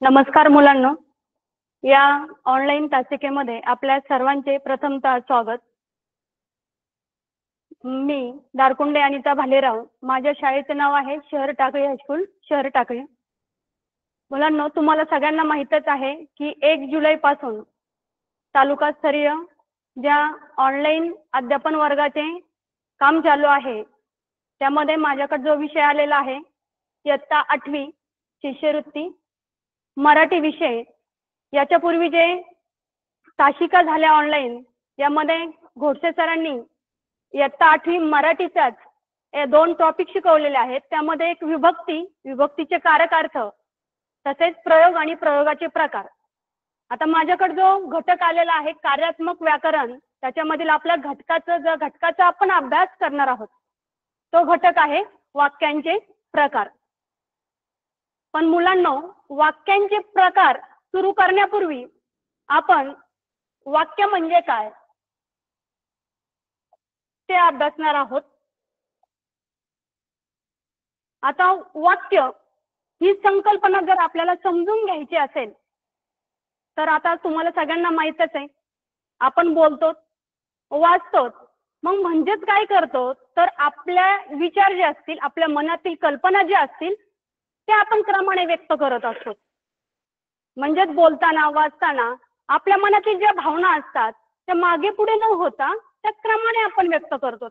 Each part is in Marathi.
नमस्कार मुलांनो, या ऑनलाईन तासिकेमध्ये आपल्या सर्वांचे प्रथमतः स्वागत. मी दारकुंडे अनिता भालेराव. माझ्या शाळेचे नाव आहे शहर टाकळी हायस्कूल, शहर टाकळी. मुलांनो, तुम्हाला सगळ्यांना माहीतच आहे की 1 जुलैपासून तालुकास्तरीय ज्या ऑनलाईन अध्यापन वर्गाचे काम चालू आहे, त्यामध्ये माझ्याकडे जो विषय आलेला आहे इयत्ता 8वी शिष्यवृत्ती मराठी विषय. याच्यापूर्वी जे तासिका झाल्या ऑनलाईन, यामध्ये घोडसे सरांनी इयत्ता 8वी मराठीच्याच 2 टॉपिक शिकवलेले आहेत. त्यामध्ये एक विभक्तीचे कारक-अर्थ, तसेच प्रयोग आणि प्रयोगाचे प्रकार. आता माझ्याकडे जो घटक आलेला आहे कार्यात्मक व्याकरण, त्याच्यामधील आपल्या घटकाचा आपण अभ्यास करणार आहोत. तो घटक आहे वाक्यांचे प्रकार. पण मुलांनो, वाक्यांचे प्रकार सुरू करण्यापूर्वी आपण वाक्य म्हणजे काय ते अभ्यासणार आहोत. आता वाक्य ही संकल्पना जर आपल्याला समजून घ्यायची असेल, तर आता तुम्हाला सगळ्यांना माहीतच आहे, आपण बोलतो, वाचतो, मग म्हणजेच काय करतो, तर आपल्या विचार जे असतील, आपल्या मनातील कल्पना ज्या असतील, त्या आपण क्रमाने व्यक्त करत असतो. म्हणजेच बोलताना, वाचताना आपल्या मनातील ज्या भावना असतात त्या मागे पुढे न होता त्या क्रमाने आपण व्यक्त करतो.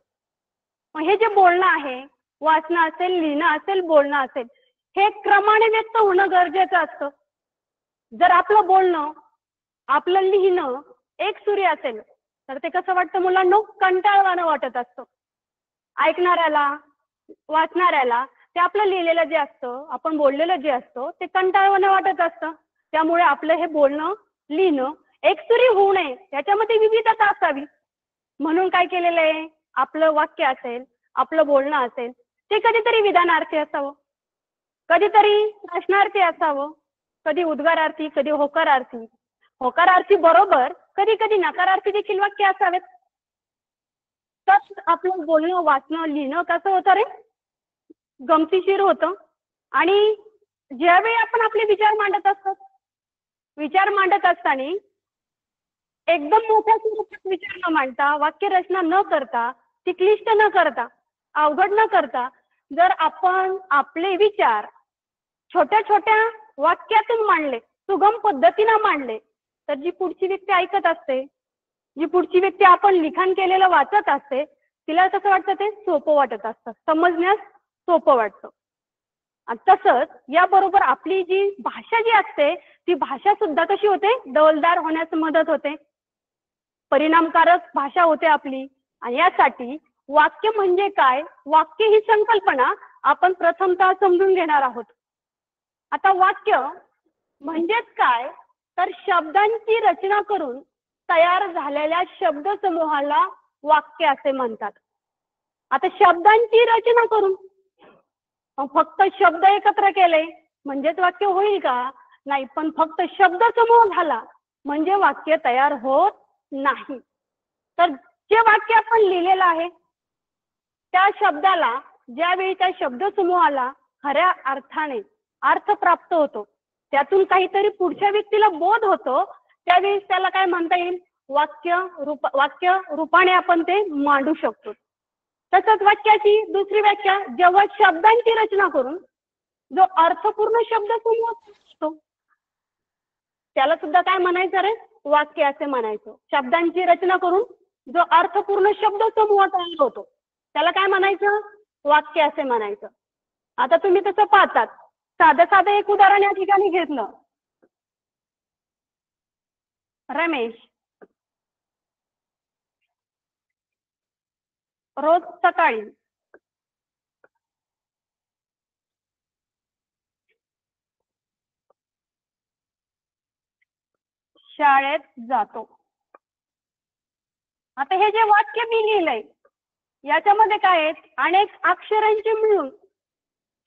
मग हे जे बोलणं आहे, वाचणं असेल, लिहिणं असेल, बोलणं असेल, हे क्रमाने व्यक्त होणं गरजेचं असतं. जर आपलं बोलणं, आपलं लिहिणं एकसुरी असेल तर ते कसं वाटतं मुलांनो, कंटाळवाणं वाटत असतं. ऐकणाऱ्याला, वाचणाऱ्याला ते आपलं लिहिलेलं जे असतं, आपण बोललेलं जे असतं ते कंटाळवाणं वाटत असतं. त्यामुळे आपलं हे बोलणं, लिहिणं एकसुरी होऊ नये, त्याच्यामध्ये विविधता असावी म्हणून काय केलेलं आहे, आपलं वाक्य असेल, आपलं बोलणं असेल, ते कधीतरी विधानार्थी असावं, कधीतरी प्रश्नार्थी असावं, कधी उद्गारार्थी, कधी होकारार्थी. होकारार्थी बरोबर कधी कधी नकारार्थी देखील वाक्य असावेत. तर आपलं बोलणं, वाचणं, लिहिणं कसं होतं रे, गमतीशीर होतं. आणि ज्यावेळी आपण आपले विचार मांडत असतो, विचार मांडत असताना एकदम मोठ्या स्वरूपात विचार न मांडता, वाक्यरचना न करता, ती क्लिष्ट न करता, अवघड न करता, जर आपण आपले विचार छोट्या छोट्या वाक्यातून मांडले, सुगम पद्धतीनं मांडले, तर जी पुढची व्यक्ती ऐकत असते, जी पुढची व्यक्ती आपण लिखाण केलेलं वाचत असते, तिला कसं वाटतं, ते सोपं वाटत असतं, समजण्यास सोपं वाटतं. तसंच याबरोबर आपली जी भाषा जी असते, ती भाषा सुद्धा कशी होते, डौलदार होण्यास मदत होते, परिणामकारक भाषा होते आपली. आणि यासाठी वाक्य म्हणजे काय, वाक्य ही संकल्पना आपण प्रथमतः समजून घेणार आहोत. आता वाक्य म्हणजेच काय, तर शब्दांची रचना करून तयार झालेल्या शब्दसमूहाला वाक्य असे म्हणतात. आता शब्दांची रचना करून फक्त शब्द एकत्र केले म्हणजेच वाक्य होईल का, नाही. पण फक्त शब्दसमूह झाला म्हणजे वाक्य तयार होत नाही. तर जे वाक्य आपण लिहिलेलं आहे, त्या शब्दाला ज्यावेळी त्या शब्दसमूहाला खऱ्या अर्थाने अर्थ प्राप्त होतो, त्यातून काहीतरी पुढच्या व्यक्तीला बोध होतो, त्यावेळी त्याला काय म्हणता येईल, वाक्य रूपाने आपण ते मांडू शकतो. तसंच वाक्याची दुसरी व्याख्या, जेव्हा शब्दांची रचना करून जो अर्थपूर्ण शब्दसमूह असतो, त्याला सुद्धा काय म्हणायचं रे, वाक्य असे म्हणायचं. शब्दांची रचना करून जो अर्थपूर्ण शब्दसमूह तयार होतो, त्याला काय म्हणायचं, वाक्य असे म्हणायचं. आता तुम्ही तसं पाहतात, साधं एक उदाहरण या ठिकाणी घेतलं. रमेश रोज सकाळी शाळेत जातो. आता हे जे वाक्य मी लिहिलंय, याच्यामध्ये काय आहेत, अनेक अक्षरांचे मिळून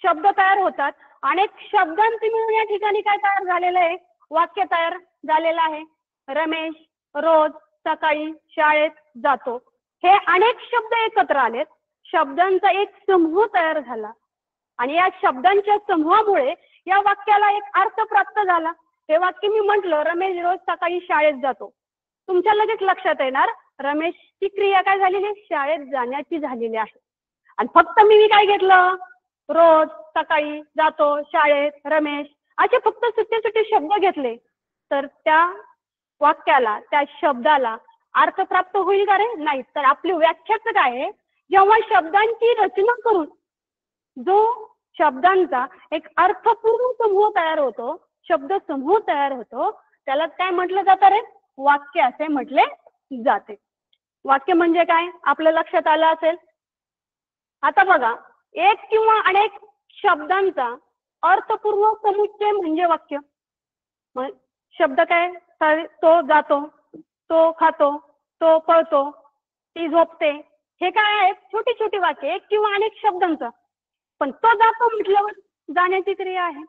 शब्द तयार होतात. अनेक शब्दांचे मिळून या ठिकाणी काय तयार झालेलं आहे, वाक्य तयार झालेलं आहे. रमेश रोज सकाळी शाळेत जातो. हे अनेक शब्द एकत्र आलेत, शब्दांचा एक समूह तयार झाला आणि या शब्दांच्या समूहामुळे या वाक्याला एक अर्थ प्राप्त झाला. हे वाक्य मी म्हटलं, रमेश रोज सकाळी शाळेत जातो. तुमच्या लगेच लक्षात येणार रमेशची क्रिया काय झालेली आहे, शाळेत जाण्याची झालेली आहे. आणि फक्त मी काय घेतलं, रोज सकाळी जातो शाळेत रमेश, असे फक्त सुट्टे सुट्टे शब्द घेतले तर त्या वाक्याला, त्या शब्दाला अर्थ प्राप्त होईल का रे? नाही. तर आपली व्याख्याच काय आहे, जेव्हा शब्दांची रचना करून जो शब्दांचा एक अर्थपूर्ण समूह तयार होतो, शब्द समूह तयार होतो, त्याला काय म्हटलं जातं रे? वाक्य असे म्हटले जाते. वाक्य म्हणजे काय आपल्या लक्षात आलं असेल. आता बघा, एक किंवा अनेक शब्दांचा अर्थपूर्ण समुच्चय म्हणजे वाक्य. मग शब्द काय, तो जातो, तो खातो, तो पळतो, ती झोपते, हे काय आहे, छोटी छोटी वाक्य, एक किंवा अनेक शब्दांचं. पण तो जातो म्हटल्यावर जाण्याची क्रिया आहे,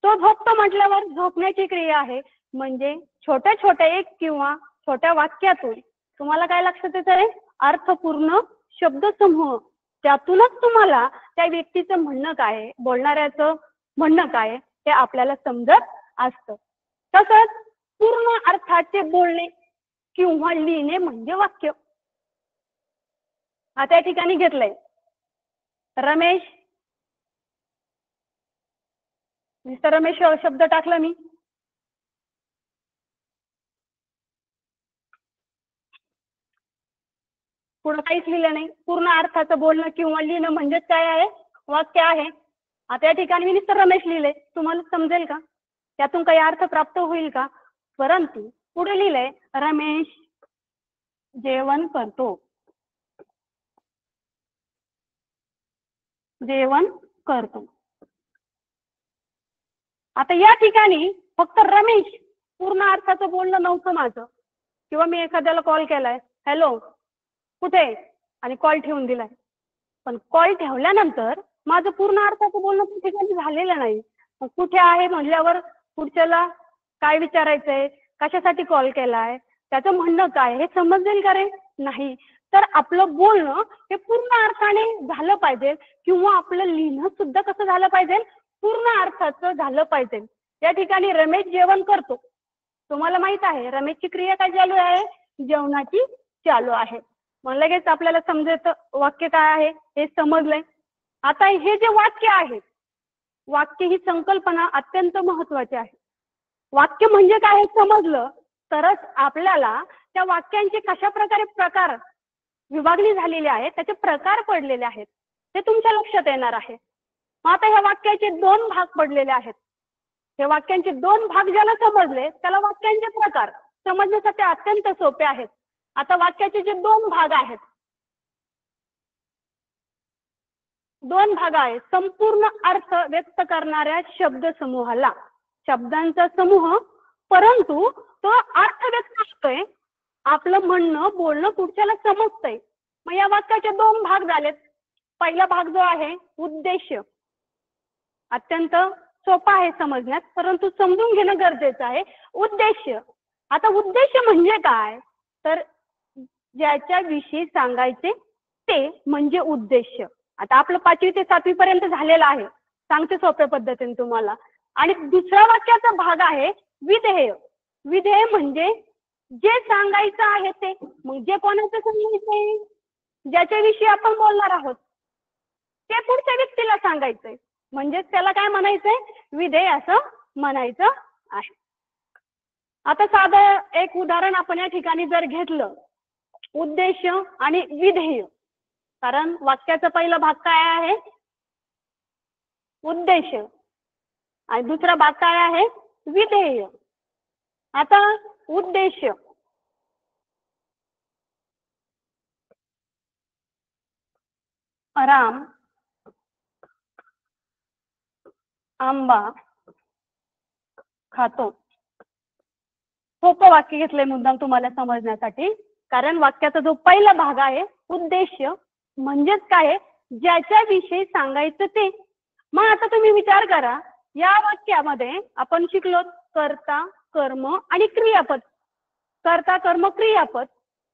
तो झोपतो म्हटल्यावर झोपण्याची क्रिया आहे. म्हणजे छोट्या छोट्या एक किंवा छोट्या वाक्यातून तुम्हाला काय लक्षात येतं रे? अर्थपूर्ण शब्दसमूह. त्यातूनच तुम्हाला त्या व्यक्तीचं म्हणणं काय, बोलणाऱ्याचं म्हणणं काय हे आपल्याला समजत असतं. तसंच पूर्ण अर्थाचे बोलणे किंवा लिहिणे म्हणजे वाक्य. आता या ठिकाणी घेतलंय रमेश, मिस्टर रमेश शब्द टाकला मी, पुढे काहीच लिहिलं नाही. पूर्ण अर्थाचं बोलणं किंवा लिहिणं म्हणजेच काय आहे, वाक्य आहे. आता या ठिकाणी मी मिस्टर रमेश लिहिले, तुम्हाला समजेल का, त्यातून काही अर्थ प्राप्त होईल का? परंतु पुढे लिहिलंय रमेश जेवण करतो, जेवण करतो. आता या ठिकाणी फक्त रमेश पूर्ण अर्थाचं बोलणं नव्हतं माझं. किंवा मी एखाद्याला कॉल केलाय, हॅलो कुठे, आणि कॉल ठेवून दिलाय. पण कॉल ठेवल्यानंतर माझं पूर्ण अर्थाचं बोलणं त्या ठिकाणी झालेलं नाही. मग कुठे आहे म्हटल्यावर पुढच्याला काय विचारायचंय, कशासाठी कॉल केलाय, त्याचं म्हणणं काय हे समजेल का रे? नाही. तर आपलं बोलणं हे पूर्ण अर्थाने झालं पाहिजे, किंवा आपलं लिहिणं सुद्धा कसं झालं पाहिजे, पूर्ण अर्थाचं झालं पाहिजे. या ठिकाणी रमेश जेवण करतो, तुम्हाला माहित आहे रमेशची क्रिया काय चालू आहे, जेवणाची चालू आहे. मग लगेच आपल्याला समजायचं वाक्य काय आहे हे समजलंय. आता हे जे वाक्य आहे, वाक्य ही संकल्पना अत्यंत महत्वाची आहे. वाक्य म्हणजे काय हे समजलं तरच आपल्याला त्या वाक्यांचे कशा प्रकारे प्रकार विभागणी झालेली आहे, त्याचे प्रकार पडलेले आहेत ते तुमच्या लक्षात येणार आहे. मग आता ह्या वाक्याचे दोन भाग पडलेले आहेत. हे वाक्यांचे दोन भाग ज्याला समजले त्याला वाक्यांचे प्रकार समजण्यासाठी अत्यंत सोपे आहेत. आता वाक्याचे जे दोन भाग आहेत, दोन भाग आहेत. संपूर्ण अर्थ व्यक्त करणाऱ्या शब्द समूहाला, शब्दांचा समूह, परंतु तो अर्थ व्यक्त होतोय, आपलं म्हणणं बोलणं पुढच्याला समजतंय. मग या वाक्याचे दोन भाग झालेत. पहिला भाग जो आहे उद्देश, अत्यंत सोपा आहे समजण्यात, परंतु समजून घेणं गरजेचं आहे. उद्देश, आता उद्देश म्हणजे काय, तर ज्याच्याविषयी सांगायचे ते म्हणजे उद्देश. आता आपलं 5वी ते 7वी पर्यंत झालेलं आहे, सांगते सोप्या पद्धतीने तुम्हाला. आणि दुसरा वाक्याचा भाग आहे विधेय. विधेय म्हणजे जे सांगायचं आहे ते, मग जे कोणाचं सांगायचंय, ज्याच्याविषयी आपण बोलणार आहोत ते पुढच्या व्यक्तीला सांगायचंय, म्हणजेच त्याला काय म्हणायचंय, विधेय असं म्हणायचं आहे. आता साधं एक उदाहरण आपण या ठिकाणी जर घेतलं, उद्देश आणि विधेय, कारण वाक्याचा पहिला भाग काय आहे, उद्देश, आणि दुसरा भाग काय आहे, विधेय. आता उद्देश, राम आंबा खातो. सोपं वाक्य घेतलंय मुद्दाम तुम्हाला समजण्यासाठी, कारण वाक्याचा जो पहिला भाग आहे उद्देश म्हणजेच काय आहे, ज्याच्याविषयी सांगायचं ते. मग आता तुम्ही विचार करा, या वाक्यामध्ये आपण शिकलो कर्ता, कर्म आणि क्रियापद. कर्ता, कर्म, क्रियापद.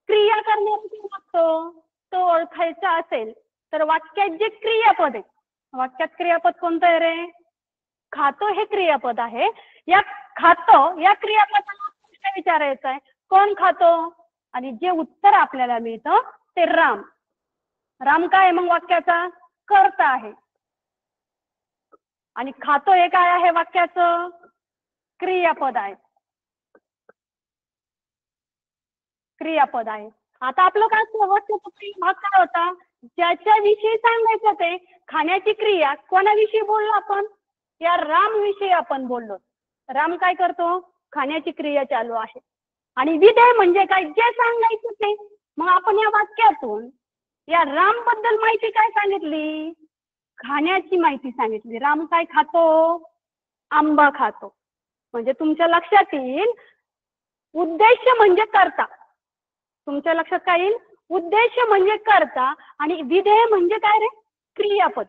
क्रिया करण्यासाठी लागतो तो ओळखायचा असेल तर वाक्यात जे क्रियापद आहे, वाक्यात क्रियापद कोणतं आहे रे, खातो हे क्रियापद आहे. या खातो या क्रियापदाला प्रश्न विचारायचा आहे, कोण खातो? आणि जे उत्तर आपल्याला मिळतं ते राम. राम काय आहे मग वाक्याचा? कर्ता आहे. आणि खातो हे काय आहे वाक्याचं? क्रियापद आहे. क्रियापद आहे. आता आपलं काय वाक्याचा पहिला भाग काय होता? ज्याच्याविषयी सांगायचं ते खाण्याची क्रिया कोणाविषयी बोललो आपण? या राम विषयी आपण बोललो. राम काय करतो? खाण्याची क्रिया चालू आहे. आणि विधेय म्हणजे काय? जे सांगायचं ते. मग आपण या वाक्यातून या राम बद्दल माहिती काय सांगितली? खाण्याची माहिती सांगितली. राम काय खातो? आंबा खातो. म्हणजे तुमच्या लक्षात येईल उद्देश म्हणजे कर्ता. तुमच्या लक्षात काय येईल? उद्देश म्हणजे कर्ता आणि विधेय म्हणजे काय रे? क्रियापद.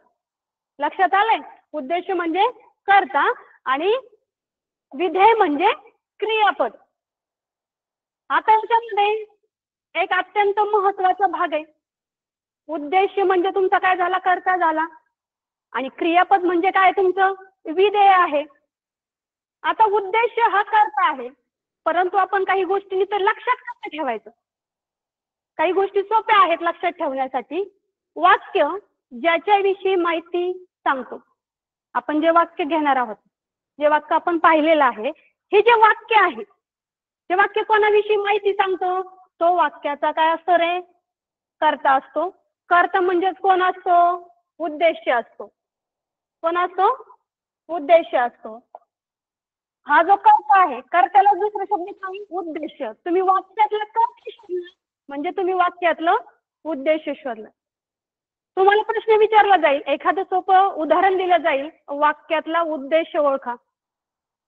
लक्षात आलंय? उद्देश म्हणजे कर्ता आणि विधेय म्हणजे क्रियापद. आता याच्यामध्ये एक अत्यंत महत्वाचा भाग आहे. उद्देश म्हणजे तुमचा काय झाला? कर्ता झाला. आणि क्रियापद म्हणजे काय तुमचं? विधेय आहे. आता उद्देश हा कर्ता आहे, परंतु आपण काही गोष्टी तर लक्षात कसं ठेवायचं? काही गोष्टी सोप्या आहेत लक्षात ठेवण्यासाठी. वाक्य ज्याच्याविषयी माहिती सांगतो. आपण जे वाक्य घेणार आहोत, जे वाक्य आपण पाहिलेलं आहे, हे जे वाक्य आहे, ते वाक्य कोणाविषयी माहिती सांगतो? तो वाक्याचा काय असतो रे? कर्ता असतो. कर्ता म्हणजेच कोण असतो? उद्देश असतो. कोण असतो? उद्देश असतो. हा जो कर्ता आहे, कर्त्याला दुसरा शब्द काय? उद्देश. तुम्ही वाक्यातलं कर्ता शोधलं म्हणजे तुम्ही वाक्यातलं उद्देश शोधलं. तुम्हाला प्रश्न विचारला जाईल, एखादं सोपं उदाहरण दिलं जाईल, वाक्यातला उद्देश ओळखा.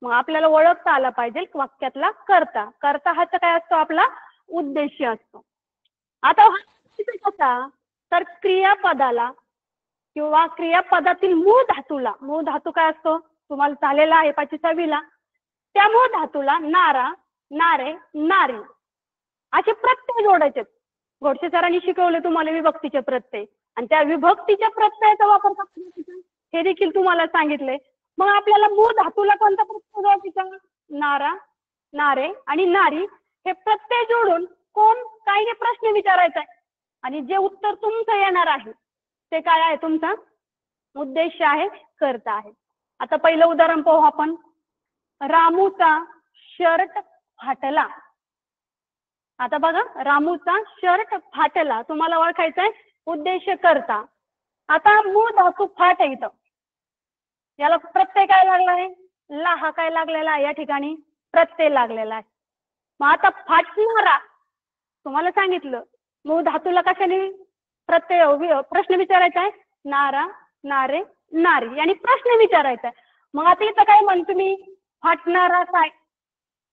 मग आपल्याला ओळखता आला पाहिजे वाक्यातला कर्ता. कर्ता हा काय असतो? आपला उद्देश असतो. आता हा कसा? तर क्रियापदाला किंवा क्रियापदातील मूळ धातूला, मूळ धातू काय असतो तुम्हाला झालेला आहे 5वीला, त्या मूळ धातूला नारा, नारे, नारी असे प्रत्यय जोडायचे. घोडसे सरांनी शिकवले तुम्हाला विभक्तीचे प्रत्यय आणि त्या विभक्तीच्या प्रत्ययाचा वापर कसा करायचा हे देखील तुम्हाला सांगितले. मग आपल्याला मूळ धातूला कोणता प्रत्यय जोडायचा? नारा, नारे आणि नारी हे प्रत्यय जोडून कोण काय हे प्रश्न विचारायचा आहे. आणि जे उत्तर तुमचं येणार आहे ते काय आहे? तुमचा उद्देश आहे, कर्ता आहे. आता पहिलं उदाहरण पाहू आपण. रामूचा शर्ट फाटला. आता बघा, रामूचा शर्ट फाटला तुम्हाला ओळखायचा आहे, उद्देश कर्ता. आता मूळ धातू फाट आहे इथं, याला प्रत्यय काय लागला आहे? ला हा काय लागलेला आहे? या ठिकाणी प्रत्यय लागलेला आहे. मग आता फाटणारा तुम्हाला सांगितलं मूळ धातूला कशाने प्रत्यय प्रश्न विचारायचा आहे? नारा, नारे, नारी आणि प्रश्न विचारायचा आहे. मग आता इथं काय म्हण तुम्ही? फाटणारा काय?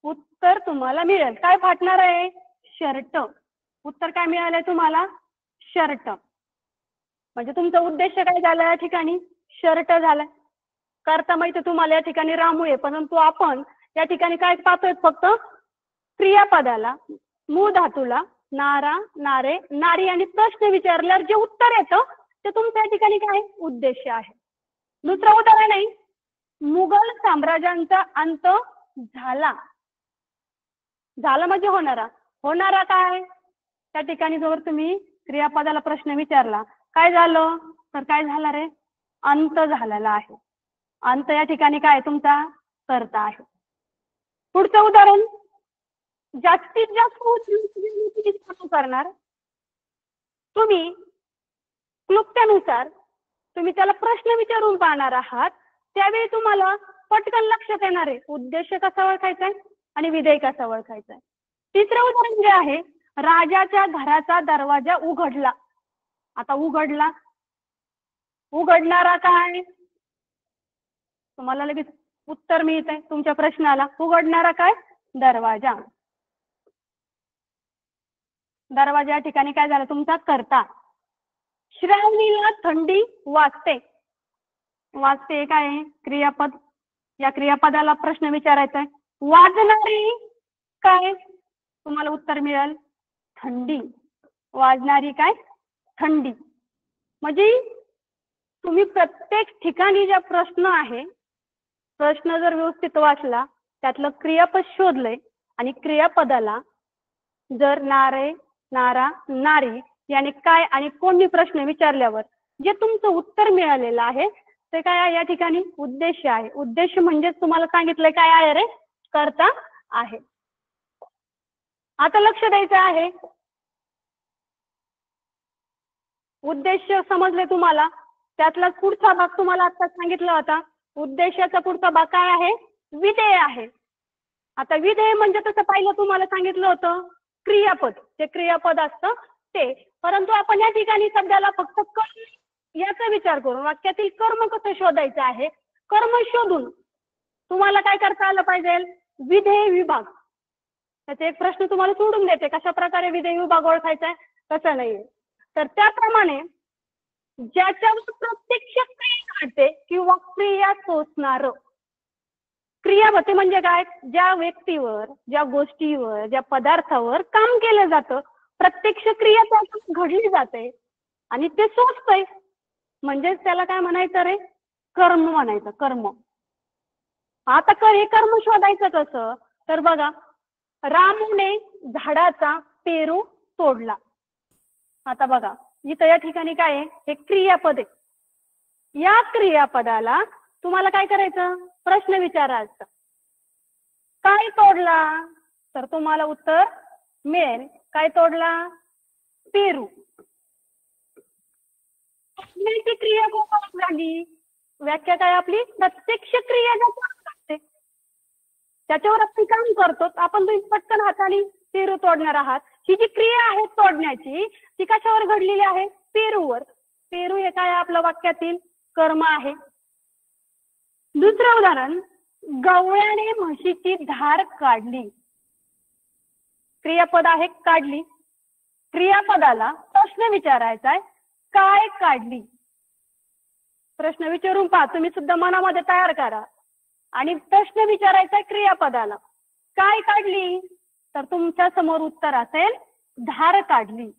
उत्तर तुम्हाला मिळेल. काय फाटणार आहे? शर्ट. उत्तर काय मिळालंय तुम्हाला? शर्ट. म्हणजे तुमचा उद्देश काय झाला या ठिकाणी? शर्ट झालाय. करता माहिती तुम्हाला या ठिकाणी रामू आहे, परंतु आपण या ठिकाणी काय पाहतोय? फक्त क्रियापदाला, मूळ धातूला नारा, नारे, नारी आणि प्रश्न विचारल्यावर जे उत्तर येतं ते तुमच्या या ठिकाणी काय? उद्देश आहे. दुसरं उदाहरण आहे, मुघल साम्राज्यांचा अंत झाला. झाला म्हणजे होणारा. होणारा काय? त्या ठिकाणी जर तुम्ही क्रियापदाला प्रश्न विचारला काय झालं तर काय झाला रे? अंत झालेला आहे. अंत या ठिकाणी काय तुमचा? कर्ता आहे. पुढचं उदाहरण, जास्तीत जास्त करणार तुम्ही क्लुप्त्यानुसार तुम्ही त्याला प्रश्न विचारून पाहणार आहात, त्यावेळी तुम्हाला पटकन लक्षात येणार आहे उद्देश कसा ओळखायचा आहे आणि विधेय कसा ओळखायचा आहे. तिसरं उदाहरण जे आहे, राजाच्या घराचा दरवाजा उघडला. आता उघडला, उघडणारा काय? तुम्हाला लगेच उत्तर मिळत आहे तुमच्या प्रश्नाला. उघडणारा काय? दरवाजा. दरवाजा या ठिकाणी काय झालं तुमचा? कर्ता. श्रावणीला थंडी वाजते. वाजते काय आहे? क्रियापद. या क्रियापदाला प्रश्न विचारायचा आहे. वाजणारी काय? तुम्हाला उत्तर मिळेल थंडी. वाजणारी काय? थंडी. म्हणजे तुम्ही प्रत्येक ठिकाणी ज्या प्रश्न आहे प्रश्न जर व्यवस्थित वाचला, त्यातलं क्रियापद शोधलंय आणि क्रियापदाला जर नारे, नारा, नारी याने काय आणि कोणी प्रश्न विचारल्यावर जे तुमचं उत्तर मिळालेलं आहे ते काय आहे या ठिकाणी उद्देश आहे. उद्देश म्हणजे तुम्हाला सांगितलंय काय आहे रे, कर्ता आहे. आता लक्ष द्यायचं आहे. उद्देश समजले तुम्हाला, त्यातला पुढचा भाग तुम्हाला आता सांगितला होता. उद्देशाचा पुढचा भाग काय आहे, विधेय आहे. आता विधेय म्हणजे तसं पहिलं तुम्हाला सांगितलं होतं क्रियापद, जे क्रियापद असतं ते. परंतु आपण या ठिकाणी सध्याला फक्त कर्म याचा विचार करू. वाक्यातील कर्म कसं शोधायचं आहे, कर्म शोधून तुम्हाला काय करता आलं पाहिजे, विधेय विभाग. त्याचे एक प्रश्न तुम्हाला सोडून देते, कशा प्रकारे विधेय विभाग ओळखायचा आहे, तसं नाहीये. तर त्याप्रमाणे ज्याच्यावर प्रत्यक्ष क्रिया घडते किंवा क्रिया सोसणार क्रियापद म्हणजे काय, ज्या व्यक्तीवर, ज्या गोष्टीवर, ज्या पदार्थावर काम केलं जातं, प्रत्यक्ष क्रिया त्यातून घडली जाते आणि ते सोचतंय, म्हणजेच त्याला काय म्हणायचं रे, कर्म म्हणायचं, कर्म. आता हे कर्म शोधायचं कसं, तर बघा, रामूने झाडाचा पेरू तोडला. आता बघा इथं या ठिकाणी काय आहे, हे क्रियापद आहे. या क्रियापदाला तुम्हाला काय करायचं, प्रश्न विचारायचा, काय तोडला, तर तुम्हाला उत्तर मिळेल काय तोडला, पेरू. तोडण्याची क्रिया कोण झाली, व्याख्या काय आपली, प्रत्यक्ष क्रिया लागते त्याच्यावर आपण काम करतो. आपण तुम्ही पटकन हाताने पेरू तोडणार आहात, ही जी क्रिया आहे तोडण्याची ती कशावर घडलेली आहे, पेरूवर. पेरू हे काय आपलं वाक्यातील कर्म आहे. दुसरं उदाहरण, गवळ्याने म्हशीची धार काढली. क्रियापद आहे काढली. क्रियापदाला प्रश्न विचारायचा आहे, काय काढली. प्रश्न विचारून पहा, तुम्ही सुद्धा मनामध्ये तयार करा आणि प्रश्न विचारायचा आहे क्रियापदाला, काय काढली, तर तुमच्या समोर उत्तर असेल धार काढली.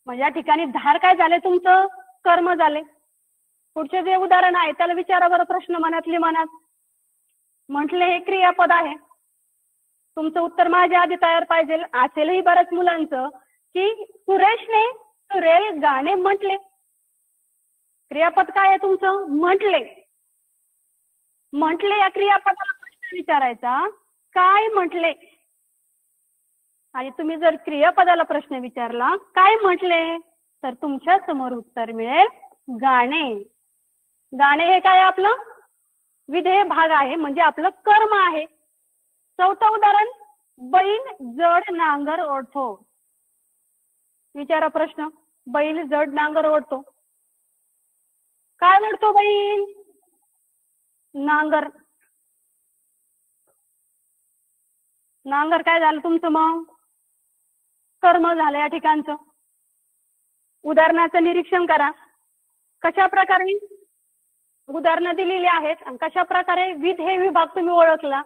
म्हणजे या ठिकाणी धार काय झाले, तुमचं कर्म झाले. पुढचे जे उदाहरण आहे त्याला विचारा बरं प्रश्न मनातली मनात. म्हटले हे क्रियापद आहे, तुमचं उत्तर माझ्या आधी तयार पाहिजे. असेलही बऱ्याच मुलांचं की सुरेशने सुरेल गाणे म्हटले. क्रियापद काय आहे तुमचं, म्हटले. म्हटले या क्रियापदाला प्रश्न विचारायचा, काय म्हटले. आणि तुम्ही जर क्रियापदाला प्रश्न विचारला काय म्हटले, तर तुमच्या समोर उत्तर मिळेल गाणे. गाणे हे काय आपलं विधेय भाग आहे, म्हणजे आपलं कर्म आहे. चौथं उदाहरण, बैल जड नांगर ओढतो. विचारा प्रश्न, बैल जड नांगर ओढतो. काय ओढतो बैल, नांगर. नांगर काय झालं तुमचं, मग कर्म झालं या ठिकाणचं. उदाहरणाचं निरीक्षण करा, कशा प्रकारे उदाहरणं दिलेली आहेत आणि कशा प्रकारे विधेय विभाग तुम्ही ओळखला.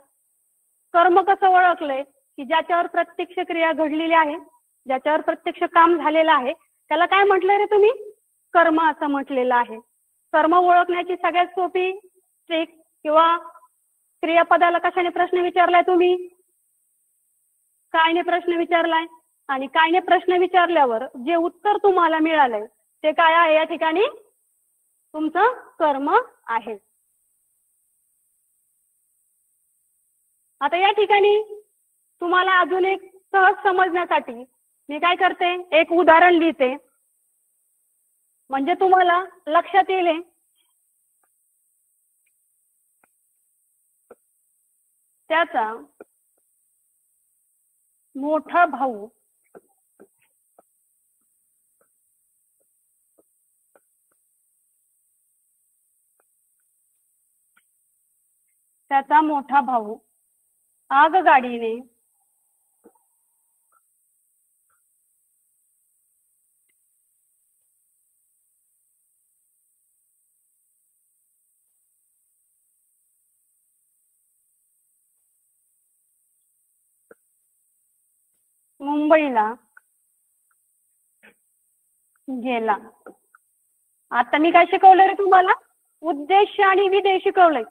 कर्म कसं ओळखलंय, की ज्याच्यावर प्रत्यक्ष क्रिया घडलेली आहे, ज्याच्यावर प्रत्यक्ष काम झालेलं आहे त्याला काय म्हटलं रे तुम्ही, कर्म असं म्हटलेलं आहे. कर्म ओळखण्याची सगळ्यात सोपी ट्रिक किंवा क्रियापदाला कशाने प्रश्न विचारलाय तुम्ही, कायने प्रश्न विचारलाय. आणि कायने प्रश्न विचारल्यावर जे उत्तर तुम्हाला मिळालंय ते काय आहे, या ठिकाणी तुमचं कर्म आहे. आता या ठिकाणी तुम्हाला अजून एक सहज समजण्यासाठी मी काय करते, एक उदाहरण लिहिते, म्हणजे तुम्हाला लक्षात येईल. त्याचा मोठा भाऊ आगगाडीने मुंबईला गेला. आता मी काय शिकवलं रे तुम्हाला, उद्देश आणि विधेय शिकवलंय.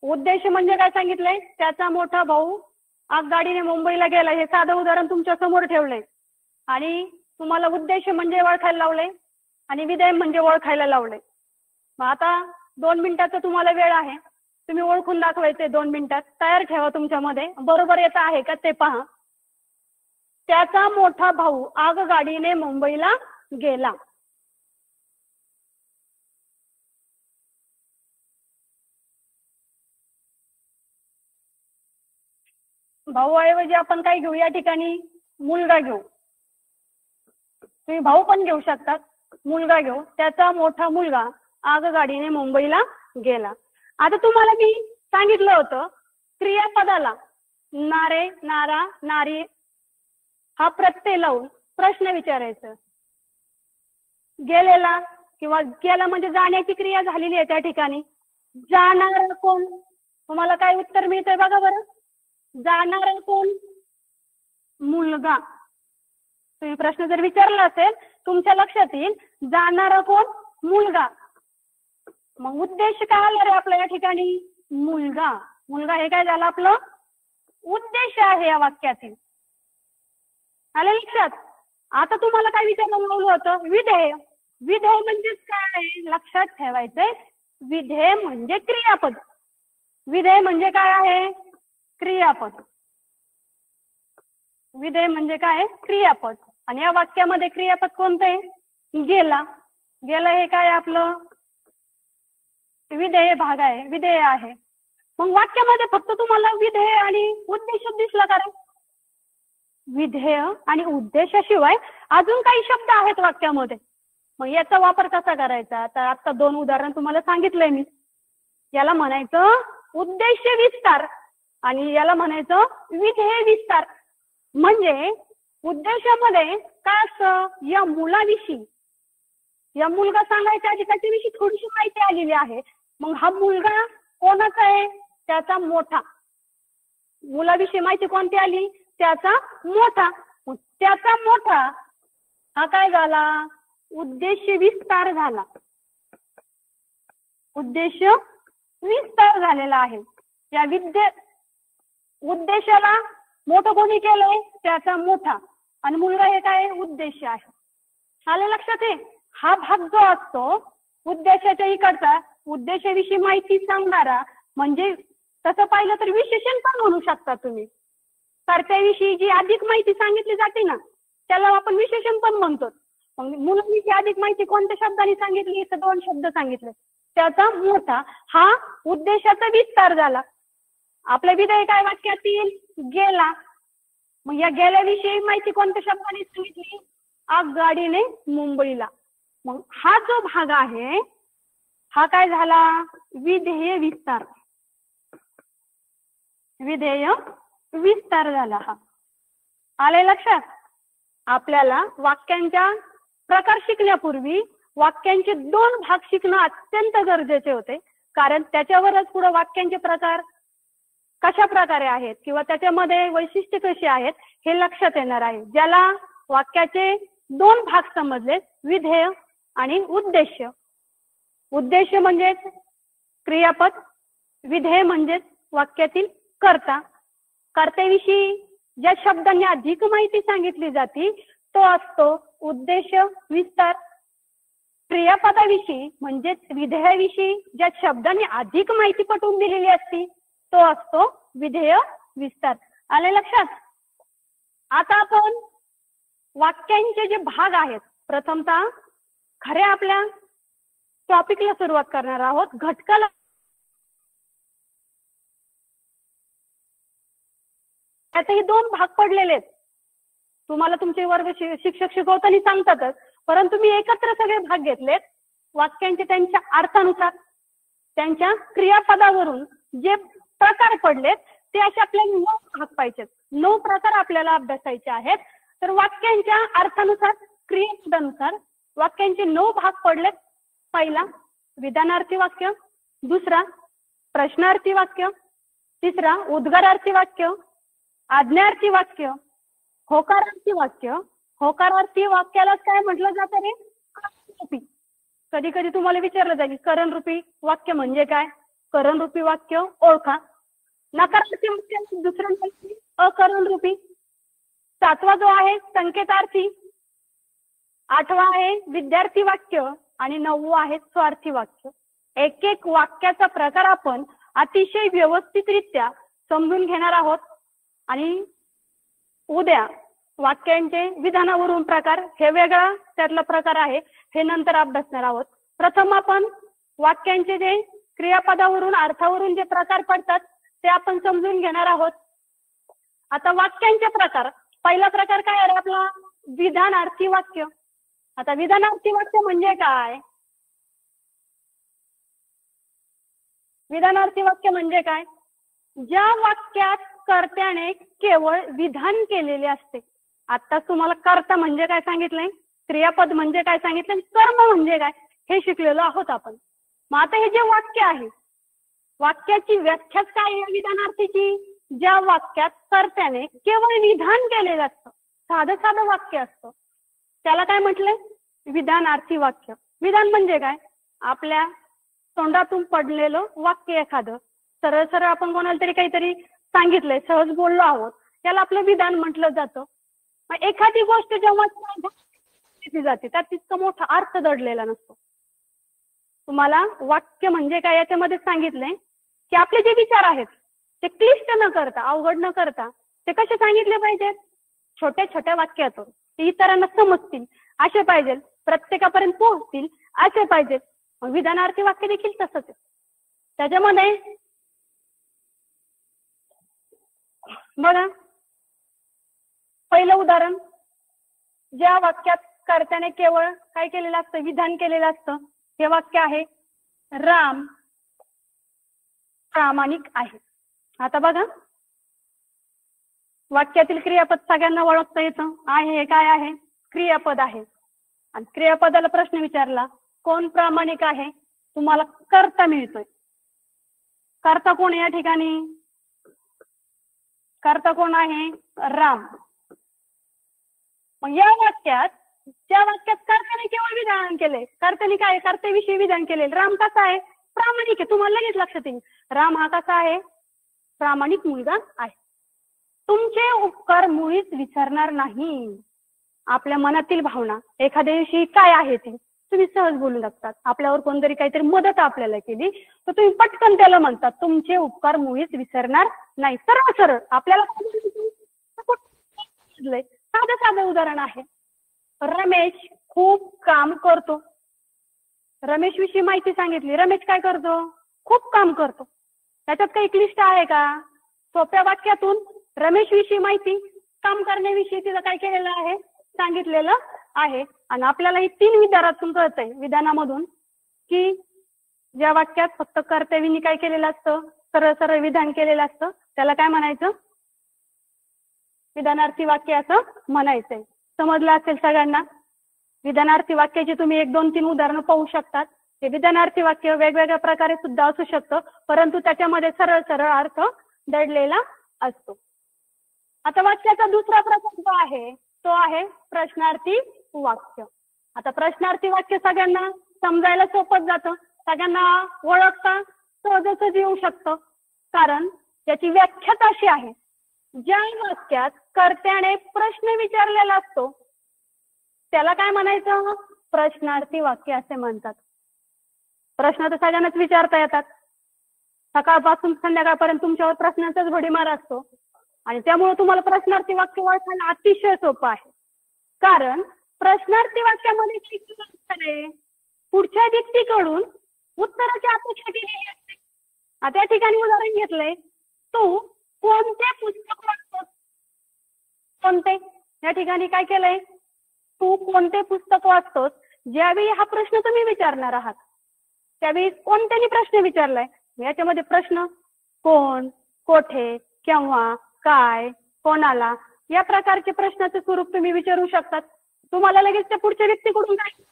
उद्देश म्हणजे काय सांगितलंय? त्याचा मोठा भाऊ आगगाडीने मुंबईला गेला. हे साधं उदाहरण तुमच्या समोर ठेवलंय आणि तुम्हाला उद्देश म्हणजे ओळखायला लावलंय आणि विधेय म्हणजे ओळखायला लावलंय. मग आता 2 मिनिटाचा तुम्हाला वेळ आहे. तुम्ही ओळखून दाखवायचे 2 मिनिटात. तयार ठेवा तुमच्यामध्ये. बरोबर येत आहे का ते पहा. त्याचा मोठा भाऊ आगगाडीने मुंबईला गेला. भाऊऐवजी आपण काय घेऊ या ठिकाणी? मुलगा घेऊ. तुम्ही भाऊ पण घेऊ शकतात. मुलगा घेऊ. त्याचा मोठा मुलगा आगगाडीने मुंबईला गेला. आता तुम्हाला मी सांगितलं होतं क्रियापदाला नारे, नारा, नारी हा प्रत्यय लावून प्रश्न विचारायचा. गेलेला किंवा गेला म्हणजे जाण्याची क्रिया झालेली आहे त्या ठिकाणी. जाणार कोण? तुम्हाला काय उत्तर मिळतंय बघा बरं. जाणार कोण? मुलगा. तुम्ही प्रश्न जर विचारला असेल तुमच्या लक्षात येईल जाणारा कोण? मुलगा. मग उद्देश काय आला रे आपल्या या ठिकाणी? मुलगा. मुलगा हे काय झालं आपलं? उद्देश आहे या वाक्यातील. आलं लक्षात? आता तुम्हाला काय विचारायला लावलं होतं? विधेय. विधेय म्हणजे काय? लक्षात ठेवायचंय. विधेय म्हणजे क्रियापद. विधेय म्हणजे काय आहे? क्रियापद. विधेय म्हणजे काय? क्रियापद. आणि या वाक्यामध्ये क्रियापद कोणतं आहे? गेला. गेला हे काय आपलं? विधेय भाग आहे. विधेय आहे. मग वाक्यामध्ये फक्त तुम्हाला विधेय आणि उद्देश दिसला का रे? विधेय आणि उद्देशाशिवाय अजून काही शब्द आहेत वाक्यामध्ये. मग याचा वापर कसा करायचा? तर आता 2 उदाहरण तुम्हाला सांगितलंय मी. याला म्हणायचं उद्देश विस्तार आणि याला म्हणायचं विधेय विस्तार. म्हणजे उद्देशामध्ये काय असतं? या मुलाविषयी, या मुलगा सांगायच्या आधी त्याच्याविषयी थोडीशी माहिती आलेली आहे. मग हा मुलगा कोणाचा आहे? त्याचा मोठा. मुलाविषयी माहिती कोणती आली? त्याचा मोठा. त्याचा मोठा हा काय झाला? उद्देश विस्तार झाला. उद्देश विस्तार झालेला आहे. या उद्देशाला मोठं कोणी केलंय? त्याचा मोठा. आणि मुलगा हे काय? उद्देश आहे. आलं लक्षात आहे? हा भाग जो असतो उद्देशाच्या इकडचा, उद्देशाविषयी माहिती सांगणारा, म्हणजे तसं पाहिलं तर विशेषण पण म्हणू शकता तुम्ही. कर्त्याविषयी जी अधिक माहिती सांगितली जाते ना त्याला आपण विशेषण पण म्हणतो. मग मुलाविषयी अधिक माहिती कोणत्या शब्दाने सांगितली? तर 2 शब्द सांगितले. त्याचा मोठा हा उद्देशाचा विस्तार झाला. आपल्या विधेय काय वाक्यातील? गेला. मग या गेल्याविषयी माहिती कोणत्या शब्दाने सांगितली? आगगाडीने मुंबईला. मग हा जो भाग आहे हा काय झाला? विधेय विस्तार. विधेय विस्तार झाला हा. आले लक्षात? आपल्याला वाक्यांच्या प्रकार शिकण्यापूर्वी वाक्यांचे 2 भाग शिकणं अत्यंत गरजेचे होते. कारण त्याच्यावरच पुढे वाक्यांचे प्रकार कशा प्रकारे आहेत किंवा त्याच्यामध्ये वैशिष्ट्य कशी आहेत हे लक्षात येणार आहे. ज्याला वाक्याचे 2 भाग समजले, विधेय आणि उद्देश. उद्देश म्हणजे क्रियापद, विधेय म्हणजे वाक्यातील कर्ता. कर्त्याविषयी ज्या शब्दांनी अधिक माहिती सांगितली जाते तो असतो उद्देश विस्तार. क्रियापदाविषयी म्हणजे विधेयाविषयी ज्या शब्दांनी अधिक माहिती पटवून दिलेली असते तो असतो विधेय विस्तार. आले लक्षात? आता आपण वाक्यांचे जे भाग आहेत प्रथमतः खऱ्या आपल्या टॉपिकला सुरुवात करणार आहोत. घटकाला त्यातही 2 भाग पडलेले आहेत. तुम्हाला तुमचे वर्ग शिक्षक शिकवताना सांगतातच, परंतु मी एकत्र सगळे भाग घेतलेत. वाक्यांचे त्यांच्या अर्थानुसार, त्यांच्या क्रियापदावरून जे प्रकार पडलेत ते असे आपल्याला 9 भाग पाहिजेत. 9 प्रकार आपल्याला अभ्यासायचे आहेत. तर वाक्यांच्या अर्थानुसार, क्रियापदानुसार वाक्यांचे 9 भाग पडलेत. पहिला विधानार्थी वाक्य, दुसरा प्रश्नार्थी वाक्य, तिसरा उद्गारार्थी वाक्य, आज्ञार्थी वाक्य, होकारार्थी वाक्य. होकारार्थी वाक्याला काय म्हटलं जातं रे? करणरूपी. कधी कधी तुम्हाला विचारलं जाईल करणरूपी वाक्य म्हणजे काय? करणरूपी वाक्य ओळखा. नकारार्थी वाक्य दुसरं नाही, अकरणरूपी. 7वा जो आहे संकेतार्थी, 8वा आहे विद्यार्थी वाक्य आणि 9वा आहे स्वार्थी वाक्य. एक एक वाक्याचा प्रकार आपण अतिशय व्यवस्थितरित्या समजून घेणार आहोत आणि उद्या वाक्यांचे विधानावरून प्रकार हे वेगळा त्यातला प्रकार आहे, हे नंतर अभ्यासणार आहोत. प्रथम आपण वाक्यांचे जे क्रियापदावरून अर्थावरून जे प्रकार पडतात ते आपण समजून घेणार आहोत. आता वाक्यांचे प्रकार, पहिला प्रकार काय आहे आपला? विधानार्थी वाक्य. आता विधानार्थी वाक्य म्हणजे काय? विधानार्थी वाक्य म्हणजे काय? ज्या वाक्यात कर्त्याने केवळ विधान केलेले असते. आता तुम्हाला कर्ता म्हणजे काय सांगितलंय, क्रियापद म्हणजे काय सांगितलं, कर्म म्हणजे काय हे शिकलेलो आहोत आपण. मग आता हे जे वाक्य आहे, वाक्याची व्याख्याच काय आहे विधानार्थीची? ज्या वाक्यात कर्त्याने केवळ विधान केलेलं असतं, साधं साधं वाक्य असतं, त्याला काय म्हटलंय? विधानार्थी वाक्य. विधान म्हणजे काय? आपल्या तोंडातून पडलेलं वाक्य एखादं, सरळ सरळ आपण कोणाला तरी काहीतरी सांगितलंय, सहज बोललो आहोत, त्याला आपलं विधान म्हटलं जातं. मग एखादी गोष्ट जेव्हा सांगितली जाते त्यात तितका मोठा अर्थ दडलेला नसतो. तुम्हाला वाक्य म्हणजे काय याच्यामध्ये सांगितलंय की आपले जे विचार आहेत ते क्लिष्ट न करता, अवघड न करता ते कसे सांगितले पाहिजेत? छोट्या छोट्या वाक्यातून ते इतरांना समजतील असे पाहिजेत, प्रत्येकापर्यंत पोहोचतील असे पाहिजेत. विधानार्थी वाक्य देखील तसंच आहे. त्याच्यामध्ये बघा, पहिलं उदाहरण, ज्या वाक्यात कर्त्याने केवळ काय केलेलं असतं? विधान केलेलं असतं. हे वाक्य आहे, राम प्रामाणिक आहे. आता बघा, वाक्यातील क्रियापद सगळ्यांना ओळखता येतं. आहे हे काय आहे? क्रियापद आहे. आणि क्रियापदाला प्रश्न विचारला, कोण प्रामाणिक आहे? तुम्हाला कर्ता मिळतोय. कर्ता कोण या ठिकाणी? कर्ता कोण आहे? राम. मग या वाक्यात, ज्या वाक्यात कर्त्याने केवळ विधान केले, कर्त्याने काय? कर्त्याविषयी विधान केले. राम कसा आहे? प्रामाणिक आहे. तुम्हाला लगेच लक्षात येईल, राम हा कसा आहे? प्रामाणिक मुलगा आहे. तुमचे उपकार मुळीच विसरणार नाही. आपल्या मनातील भावना एखाद्याविषयी काय आहे ती तुम्ही सहज बोलू शकतात. आपल्यावर कोणतरी काहीतरी मदत आपल्याला केली तर तुम्ही पटकन त्याला म्हणतात, तुमचे उपकार मुळीच विसरणार नाही. सरळ सरळ आपल्याला साधं साधं उदाहरण आहे, रमेश खूप काम करतो. रमेश विषयी माहिती सांगितली, रमेश काय करतो? खूप काम करतो. त्याच्यात काही क्लिष्ट आहे का? सोप्या वाक्यातून रमेश विषयी माहिती, काम करण्याविषयी तिला काय केलेलं आहे? सांगितलेलं आहे. आणि आपल्याला ही 3 विधानातून कळतंय, विधानामधून, की ज्या वाक्यात फक्त कर्त्याविनी काय केलेलं असतं? सरळ सरळ विधान केलेलं असतं, त्याला काय म्हणायचं? विधानार्थी वाक्य असं म्हणायचंय. समजलं असेल सगळ्यांना? विधानार्थी वाक्याची तुम्ही 1, 2, 3 उदाहरणं पाहू शकतात. हे विधानार्थी वाक्य वेगवेगळ्या प्रकारे सुद्धा असू शकतं, परंतु त्याच्यामध्ये सरळ सरळ अर्थ दडलेला असतो. आता वाक्याचा दुसरा प्रकार जो आहे तो आहे प्रश्नार्थी वाक्य. आता प्रश्नार्थी वाक्य सगळ्यांना समजायला सोपं जातं, सगळ्यांना ओळखता सहजच येऊ शकतं, कारण त्याची व्याख्याच अशी आहे, ज्या वाक्यात कर्त्याने प्रश्न विचारलेला असतो त्याला काय म्हणायचं? प्रश्नार्थी वाक्य असे म्हणतात. प्रश्न तर सगळ्यांनाच विचारता येतात. सकाळपासून संध्याकाळपर्यंत तुमच्यावर प्रश्नांचाच भडीमार असतो आणि त्यामुळे तुम्हाला प्रश्नार्थी वाक्य ओळखायला अतिशय सोपं आहे. कारण प्रश्नार्थी वाक्यामध्ये काय पुढच्या व्यक्तीकडून उत्तराची अपेक्षा केलेली असते. आता या ठिकाणी उदाहरण घेतलंय, तू कोणते पुस्तक वाचतोस? कोणते? या ठिकाणी काय केलंय? तू कोणते पुस्तक वाचतोस? ज्यावेळी हा प्रश्न तुम्ही विचारणार आहात त्यावेळी कोणत्याने प्रश्न विचारलाय? याच्यामध्ये प्रश्न कोण, कोठे, केव्हा, काय, कोणाला या प्रकारचे प्रश्नाचे स्वरूप तुम्ही विचारू शकतात. तुम्हाला लगेच त्या पुढच्या व्यक्तीकडून काय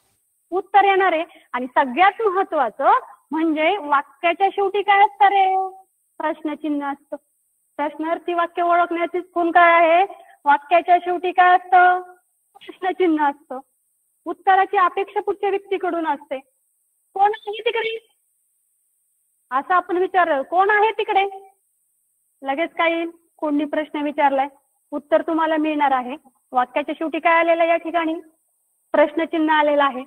उत्तर येणार आहे. आणि सगळ्यात महत्वाचं म्हणजे वाक्याच्या शेवटी काय असतं रे? प्रश्नचिन्ह असतं. प्रश्नार्थी वाक्य ओळखण्याची खूण काय आहे? वाक्याच्या शेवटी काय असतं? प्रश्नचिन्ह असतं. उत्तराची अपेक्षा पुढच्या व्यक्तीकडून असते. कोण आहे तिकडे? असं आपण विचारलं कोण आहे तिकडे, लगेच काय येईल, कोणी प्रश्न विचारलाय, उत्तर तुम्हाला मिळणार आहे. वाक्याच्या शेवटी काय आलेलं आहे या ठिकाणी, प्रश्नचिन्ह आलेलं आहे.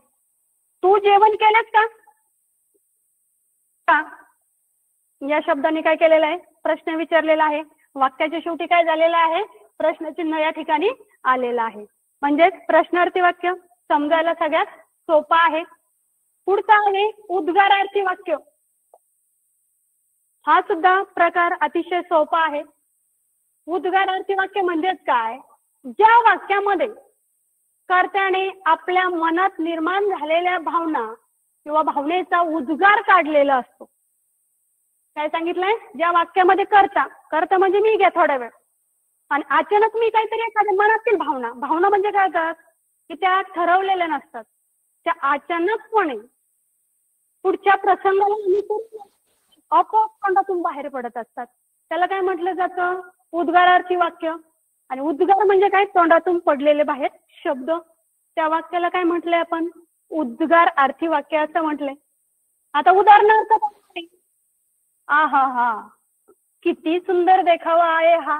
तू जेवण केलंस का, का या शब्दाने काय केलेलं आहे, प्रश्न विचारलेला आहे. वाक्याच्या शेवटी काय झालेलं आहे, प्रश्नचिन्ह या ठिकाणी आलेलं आहे. म्हणजेच प्रश्नार्थी वाक्य समजायला सगळ्यात सोपं आहे. पुढचा आहे उद्गारार्थी वाक्य. हा सुद्धा प्रकार अतिशय सोपा आहे. उद्गारार्थी वाक्य म्हणजेच काय, ज्या वाक्यामध्ये कर्त्याने आपल्या मनात निर्माण झालेल्या भावना किंवा भावनेचा उद्गार काढलेला असतो. काय सांगितलंय, ज्या वाक्यामध्ये कर्ता म्हणजे मी घ्या थोड्या वेळ, आणि अचानक मी काहीतरी एखाद्या मनातील भावना म्हणजे काय असतात की त्या ठरवलेल्या नसतात, त्या अचानकपणे पुढच्या प्रसंगाला अनुसरून आपोआप तोंडातून बाहेर पडत असतात. त्याला काय म्हटलं जातं, उद्गारार्थी वाक्य. आणि उद्गार म्हणजे काय, तोंडातून पडलेले बाहेर शब्द. त्या वाक्याला काय म्हटलंय आपण, उद्गार अर्थी वाक्य असं म्हटलंय. आता उदाहरणार्थ हा हा किती सुंदर देखावा आहे हा.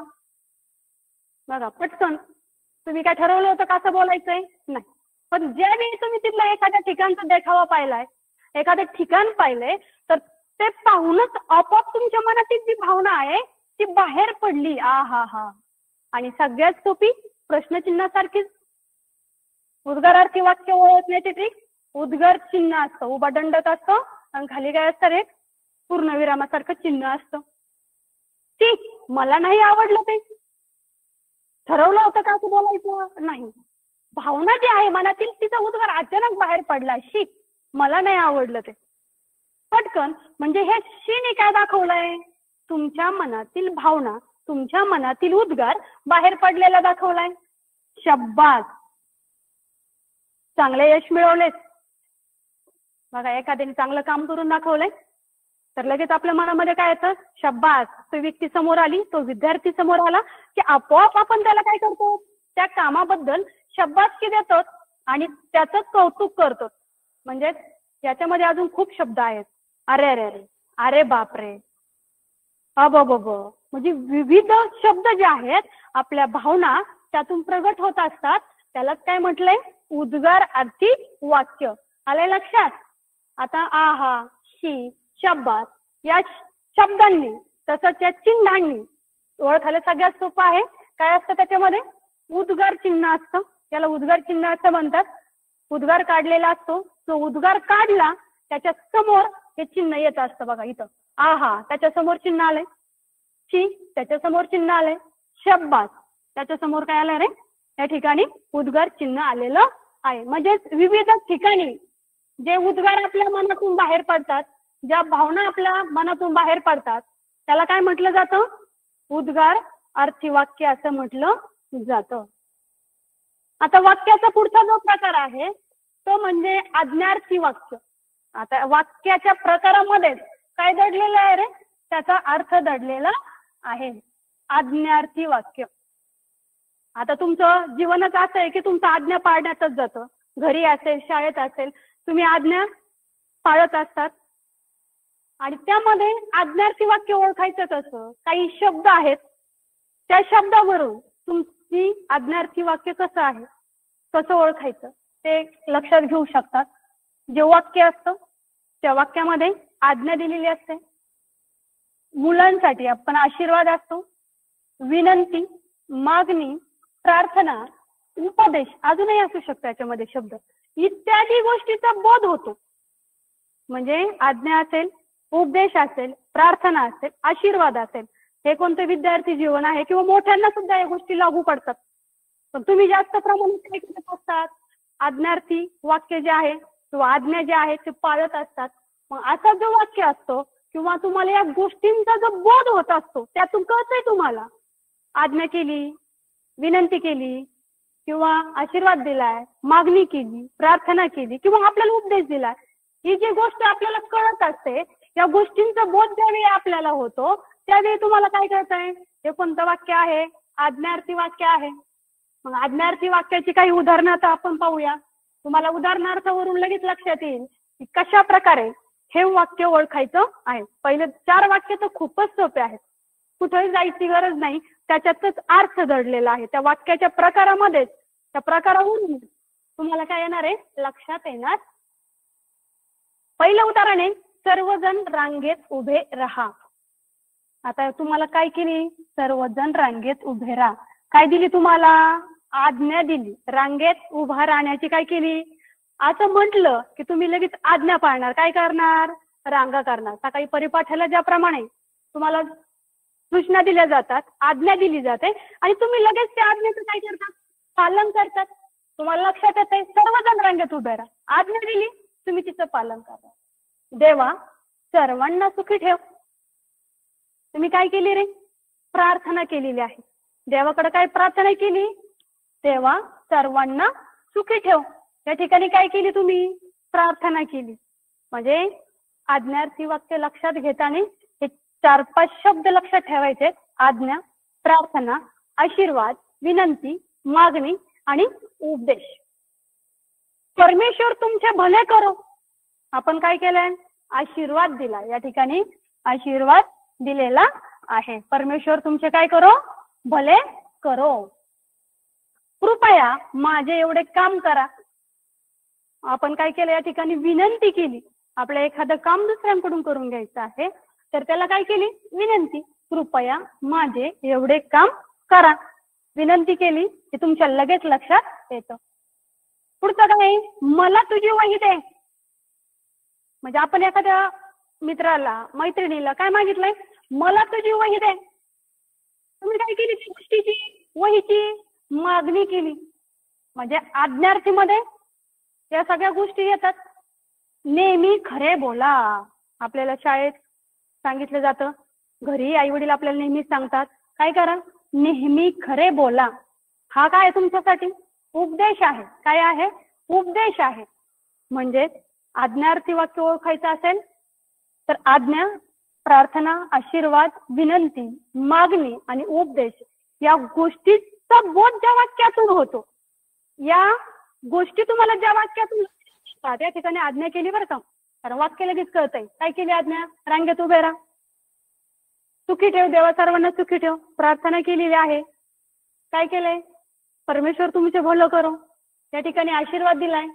बघा पटकन तुम्ही काय ठरवलं होतं का असं बोलायचंय, नाही. पण ज्यावेळी तुम्ही तिथला एखाद्या ठिकाणचा देखावा पाहिलाय, एखादं ठिकाण पाहिलंय, तर ते पाहूनच आपोआप तुमच्या मनातील जी भावना आहे ती बाहेर पडली. हा आणि सगळ्यात सोपी प्रश्नचिन्हासारखीच उद्गारार्थी वाक्य ओळखण्याची ट्रिक, उद्गार चिन्ह असतं, उभा दंडक असतं आणि खाली काय असतं, एक पूर्णविरामासारखं चिन्ह असतं. ठीक, मला नाही आवडलं ते, ठरवलं होतं का असं बोलायचं नाही, भावना जी आहे मनातील तिचा उद्गार अचानक बाहेर पडला, शी मला नाही आवडलं ते. पटकन म्हणजे हे शीने काय दाखवलंय, तुमच्या मनातील भावना, तुमच्या मनातील उद्गार बाहेर पडलेला दाखवलाय. शब्बास, चांगले यश मिळवलेस. बघा एखाद्याने चांगलं काम करून दाखवलंय तर लगेच आपल्या मनामध्ये काय येतं, शब्बास. तो व्यक्ती समोर आली, तो विद्यार्थी समोर आला की आपोआप आपण त्याला काय करतो, त्या कामाबद्दल शब्बासकी देतो आणि त्याचं कौतुक करतो. म्हणजे याच्यामध्ये अजून खूप शब्द आहेत, अरे अरे अरे, अरे बापरे, अबब, म्हणजे विविध शब्द जे आहेत आपल्या भावना त्यातून प्रगट होत असतात. त्यालाच काय म्हटलंय, उद्गार अर्थी वाक्य. आलंय लक्षात. आता आहा, शी, शब्बास या शब्दांनी तसंच या चिन्हांनी ओळखायला सगळ्यात सोपं आहे. काय असतं त्याच्यामध्ये, उद्गार चिन्ह असतं, त्याला उद्गार चिन्ह असं म्हणतात. उद्गार काढलेला असतो, तो उद्गार काढला त्याच्या समोर हे चिन्ह येत असतं. बघा इथं आहा त्याच्या समोर चिन्ह आलंय, शी त्याच्या समोर चिन्ह आलंय, शब्बास त्याच्या समोर काय आलंय रे, या ठिकाणी उद्गार चिन्ह आलेलं आहे. म्हणजे विविध ठिकाणी जे उद्गार आपल्या मनातून बाहेर पडतात, ज्या भावना आपल्या मनातून बाहेर पडतात त्याला काय म्हटलं जातं, उद्गार अर्थी वाक्य असं म्हटलं जातं. आता वाक्याचा पुढचा जो प्रकार आहे तो म्हणजे आज्ञार्थी वाक्य. आता वाक्याच्या प्रकारामध्ये काय दडलेलं आहे रे, त्याचा अर्थ दडलेला आहे. आज्ञार्थी वाक्य. आता तुमचं जीवनच असं आहे की तुमचं आज्ञा पाळण्यातच जातं. घरी असेल, शाळेत असेल, तुम्ही आज्ञा पाळत असतात आणि त्यामध्ये आज्ञार्थी वाक्य ओळखायचं कसं, काही शब्द आहेत त्या शब्दावरून तुमची आज्ञार्थी वाक्य कसं आहे, कसं ओळखायचं ते लक्षात घेऊ शकतात. जे वाक्य असतं त्या वाक्यामध्ये आज्ञा दिलेली असते. मुलांसाठी आपण आशीर्वाद असतो, विनंती, मागणी, प्रार्थना, उपदेश, अजूनही असू शकतो याच्यामध्ये शब्द, इत्यादी गोष्टीचा बोध होतो. म्हणजे आज्ञा असेल, उपदेश असेल, प्रार्थना असेल, आशीर्वाद असेल, हे कोणते विद्यार्थी जीवन आहे किंवा मोठ्यांना सुद्धा या गोष्टी लागू पडतात. पण तुम्ही जास्त प्रमाणात काय करत असतात, आज्ञार्थी वाक्य जे आहे किंवा आज्ञा जे आहे ते पाळत असतात. मग असा जो वाक्य असतो किंवा तुम्हाला या गोष्टींचा जो बोध होत असतो त्यातून कळतंय तुम्हाला, आज्ञा केली, विनंती केली किंवा आशीर्वाद दिलाय, मागणी केली, प्रार्थना केली किंवा आपल्याला उपदेश दिलाय, ही जी गोष्ट आपल्याला कळत असते, या गोष्टींचा बोध ज्यावेळी आपल्याला होतो त्यावेळी तुम्हाला काय कळतंय, हे कोणतं वाक्य आहे, आज्ञार्थी वाक्य आहे. मग आज्ञार्थी वाक्याची काही उदाहरणं आता आपण पाहूया. तुम्हाला उदाहरणार्थावरून लगेच लक्षात येईल की कशा प्रकारे हे वाक्य ओळखायचं आहे. पहिले 4 वाक्य तर खूपच सोपे आहेत, कुठेही जायची गरज नाही, त्याच्यातच अर्थ दडलेला आहे. त्या वाक्याच्या प्रकारामध्येच, त्या प्रकारावरून तुम्हाला काय येणार आहे लक्षात येणार. पहिलं उदाहरण आहे, सर्वजण रांगेत उभे राहा. आता तुम्हाला काय केली, सर्वजण रांगेत उभे राहा, काय दिली तुम्हाला, आज्ञा दिली. रांगेत उभा राहण्याची काय केली, असं म्हटलं की तुम्ही लगेच आज्ञा पाळणार, काय करणार, रांगा करणार. सकाळी परिपाठाला ज्याप्रमाणे तुम्हाला सूचना दिल्या जातात, आज्ञा दिली जाते आणि तुम्ही लगेच त्या आज्ञेचं काय करतात, पालन करतात. तुम्हाला लक्षात येते, सर्वजण रांगेत उभे राहा, आज्ञा दिली, तुम्ही तिचं पालन करा. देवा सर्वांना सुखी ठेव, तुम्ही काय केली रे, प्रार्थना केलेली आहे. देवाकडे काय प्रार्थना केली, देवा सर्वांना सुखी ठेव. या ठिकाणी काय केली तुम्ही, प्रार्थना केली. म्हणजे आज्ञार्थी वाक्य लक्षात घेताना हे 4-5 शब्द लक्षात ठेवायचे, आज्ञा, प्रार्थना, आशीर्वाद, विनंती, मागणी आणि उपदेश. परमेश्वर तुमचे भले करो, आपण काय केलंय, आशीर्वाद दिला. या ठिकाणी आशीर्वाद दिलेला आहे. परमेश्वर तुमचे काय करो, भले करो. कृपया माझे एवढे काम करा. आपण काय केलं, या ठिकाणी विनंती केली. आपलं एखादं काम दुसऱ्यांकडून करून घ्यायचं आहे, तर त्याला काय केली, विनंती. कृपया माझे एवढे काम करा, विनंती केली की तुमच्या लगेच लक्षात येतं. पुढचं काय, मला तुझी वही दे. म्हणजे आपण एखाद्या मित्राला, मैत्रिणीला काय मागितलंय, मला तुझी वही दे. तुम्ही काय केली, त्या गोष्टीची, वहीची मागणी केली. म्हणजे आज्ञार्थीमध्ये या सगळ्या गोष्टी येतात. नेहमी खरे बोला. आपल्याला शाळेत सांगितलं जातं, घरी आई वडील आपल्याला नेहमी सांगतात, काय करा, नेहमी खरे बोला. हा काय तुमच्यासाठी उपदेश आहे. काय आहे, उपदेश आहे. म्हणजे आज्ञार्थी वाक्य ओळखायचं असेल तर आज्ञा, प्रार्थना, आशीर्वाद, विनंती, मागणी आणि उपदेश या गोष्टीचा बोध ज्या वाक्यातून होतो, या गोष्टी तुम्हाला ज्या वाक्यातून त्या ठिकाणी आज्ञा केली बरं का, कारण वाक्य लगेच कळतंय. काय केली आज्ञा, रांगेत उभे राहा, सुखी ठेव, देवा सर्वांना सुखी ठेव, प्रार्थना केलेली आहे. काय केलंय, परमेश्वर तुमचे भलं करो. या ठिकाणी आशीर्वाद दिलाय,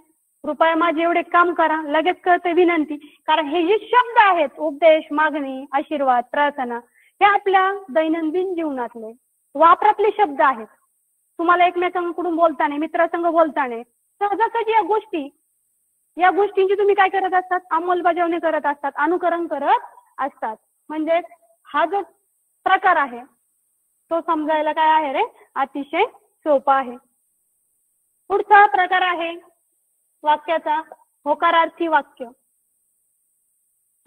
कृपया माझे एवढे काम करा, लगेच कळते विनंती. कारण हे जे शब्द आहेत, उपदेश, मागणी, आशीर्वाद, प्रार्थना, हे आपल्या दैनंदिन जीवनातले वापरातले शब्द आहेत. तुम्हाला एकमेकांकडून बोलताना, मित्रासंग बोलताना सहजासहजी या गोष्टींची तुम्ही काय करत असतात, अंमलबजावणी करत असतात, अनुकरण करत असतात. म्हणजे हा जो प्रकार आहे तो समजायला काय आहे रे, अतिशय सोपा आहे. पुढचा प्रकार आहे वाक्याचा होकारार्थी वाक्य.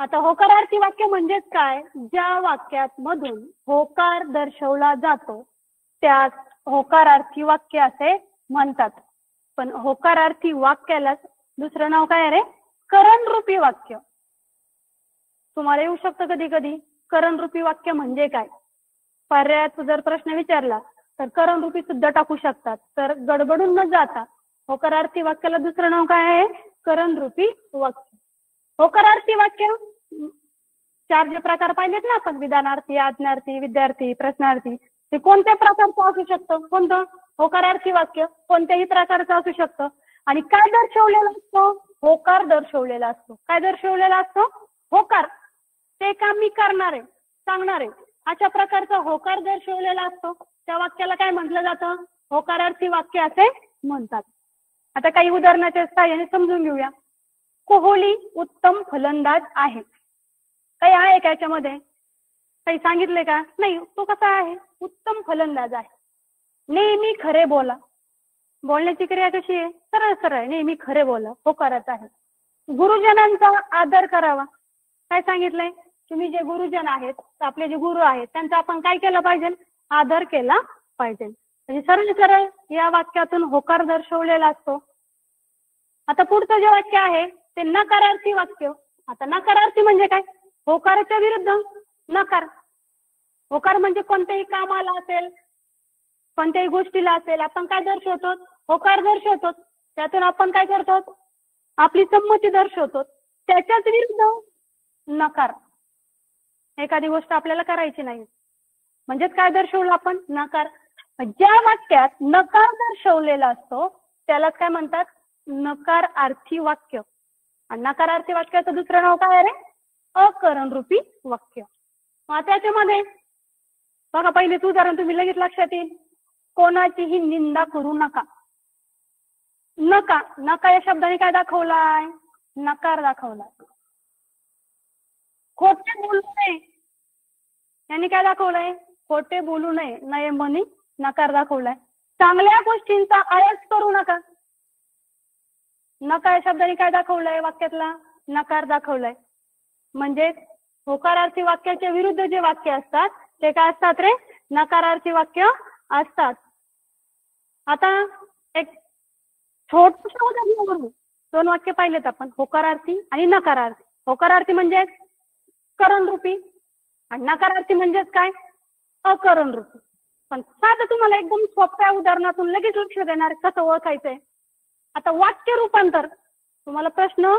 आता होकारार्थी वाक्य म्हणजेच काय, ज्या वाक्यात मधून होकार दर्शवला जातो त्यास होकारार्थी वाक्य असे म्हणतात. पण होकारार्थी वाक्याला दुसरं नाव काय रे, करणरूपी वाक्य. तुम्हाला येऊ शकतं कधी कधी, करणरूपी वाक्य म्हणजे काय. पर्यायात जर प्रश्न विचारला तर करणरूपी सुद्धा टाकू शकतात. तर गडबडून न जाता होकारार्थी वाक्याला दुसरं नाव काय आहे, करणरूपी वाक्य. होकारार्थी वाक्य 4 जे प्रकार पाहिलेत ना आपण, विधानार्थी, आज्ञार्थी, विद्यार्थी, प्रश्नार्थी, ते कोणत्या प्रकारचं असू शकतं, कोणतं, होकारार्थी वाक्य कोणत्याही प्रकारचं असू शकतं. आणि काय दर्शवलेला असतो, होकार दर्शवलेला असतो. काय दर्शवलेला असतो, होकार. ते काम मी करणार आहे, सांगणार आहे, अशा प्रकारचा होकार दर्शवलेला असतो. त्या वाक्याला काय म्हटलं जातं, होकारार्थी वाक्य असे म्हणतात. आता काही उदाहरणाच्या सहाय्याने समजून घेऊया. कोहली उत्तम फलंदाज आहे. काही आहे का याच्यामध्ये, काही सांगितले का, नाही. तो कसा आहे, उत्तम फलंदाज आहे. नेहमी खरे बोला, बोलण्याची क्रिया कशी आहे, सरळ सरळ, नेहमी खरे बोला, होकाराचा आहे. गुरुजनांचा आदर करावा. काय सांगितलंय, तुम्ही जे गुरुजन आहेत, आपले जे गुरु आहेत, त्यांचा आपण काय केलं पाहिजे, आदर केला पाहिजे. म्हणजे सरळ सरळ या वाक्यातून होकार दर्शवलेला असतो. आता पुढचं जे वाक्य आहे ते नकारार्थी वाक्य. आता नकारार्थी म्हणजे काय, होकाराच्या विरुद्ध नकार. होकार म्हणजे कोणत्याही कामाला असेल, कोणत्याही गोष्टीला असेल, आपण काय दर्शवतो, होकार दर्शवतो. त्यातून आपण काय करतो, आपली संमती दर्शवतो. त्याच्याच विरुद्ध नकार. एखादी गोष्ट आपल्याला करायची नाही म्हणजेच काय दर्शवलं आपण? नकार. ज्या वाक्यात नकार दर्शवलेला असतो त्यालाच काय म्हणतात? नकारार्थी वाक्य. आणि नकारार्थी वाक्याचं दुसरं नाव काय रे? अकरण रूपी वाक्य. मग त्याच्यामध्ये बघा पहिलेच उदाहरण तुम्ही लगेच लक्षात येईल. कोणाचीही निंदा करू नका. नका, नका या शब्दाने काय दाखवलाय? नकार दाखवलाय. खोटे बोलू नये यांनी काय दाखवलंय? खोटे बोलू नये, नये म्हणी नकार दाखवलाय. चांगल्या गोष्टींचा आळस करू नका. नका या शब्दाने काय दाखवलंय? वाक्यातला नकार दाखवलाय. म्हणजे होकारार्थी वाक्याच्या विरुद्ध जे वाक्य असतात ते काय असतात रे? नकारार्थी वाक्य असतात. आता एक छोटंसं उदाहरण बघू. दोन वाक्य पाहिलेत आपण, होकारार्थी आणि नकारार्थी. होकारार्थी म्हणजे करण रूपी आणि नकारार्थी म्हणजेच काय? अकरण रूपी. पण साधं तुम्हाला एकदम सोप्या उदाहरणातून लगेच लक्षात येणार कसं ओळखायचंय. आता वाक्य रूपांतर तुम्हाला प्रश्न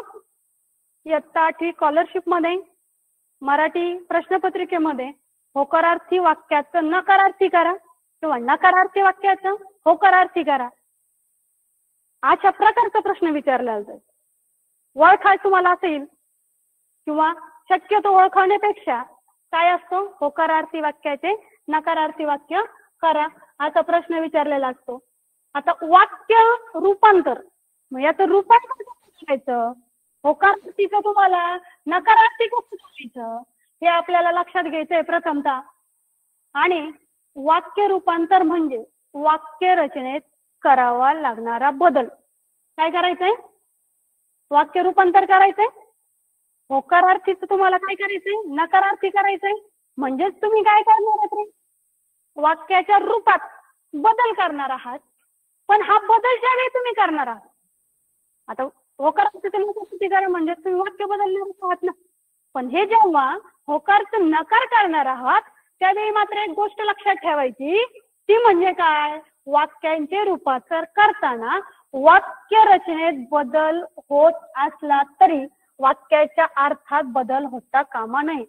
इयत्ता 8वी स्कॉलरशिप मध्ये मराठी प्रश्नपत्रिकेमध्ये होकारार्थी वाक्याचं नकारार्थी करा किंवा नकारार्थी वाक्याचं होकारार्थी करा अशा प्रकारचा प्रश्न विचारला जाईल. ओळखायचं तुम्हाला असेल किंवा शक्यतो ओळखण्यापेक्षा काय असतो? होकारार्थी वाक्याचे नकारार्थी वाक्य करा असा प्रश्न विचारलेला असतो. आता वाक्य रूपांतर मग याचं रूपांतर कसं करायचं? होकारार्थीचं तुम्हाला नकारार्थी कसं करायचं हे आपल्याला लक्षात घ्यायचंय प्रथमतः. आणि वाक्य रूपांतर म्हणजे वाक्य रचनेत करावा लागणारा बदल. काय करायचंय? वाक्य रूपांतर करायचंय. होकारार्थीचं तुम्हाला काय करायचंय? नकारार्थी करायचंय. म्हणजेच तुम्ही काय करणार आहात? वाक्याच्या रूपात बदल करणार आहात. पण हा बदल ज्यावेळी तुम्ही करणार आहात, आता होकारार्थीचं नकारार्थी करा म्हणजे तुम्ही वाक्य बदलणार आहात ना. पण हे जेव्हा होकारचं नकार करणार आहात त्यावेळी मात्र एक गोष्ट लक्षात ठेवायची, ती म्हणजे काय? वाक्यांचे रूपांतर करताना वाक्य रचनेत बदल होत असला तरी वाक्याच्या अर्थात बदल होता कामा नये.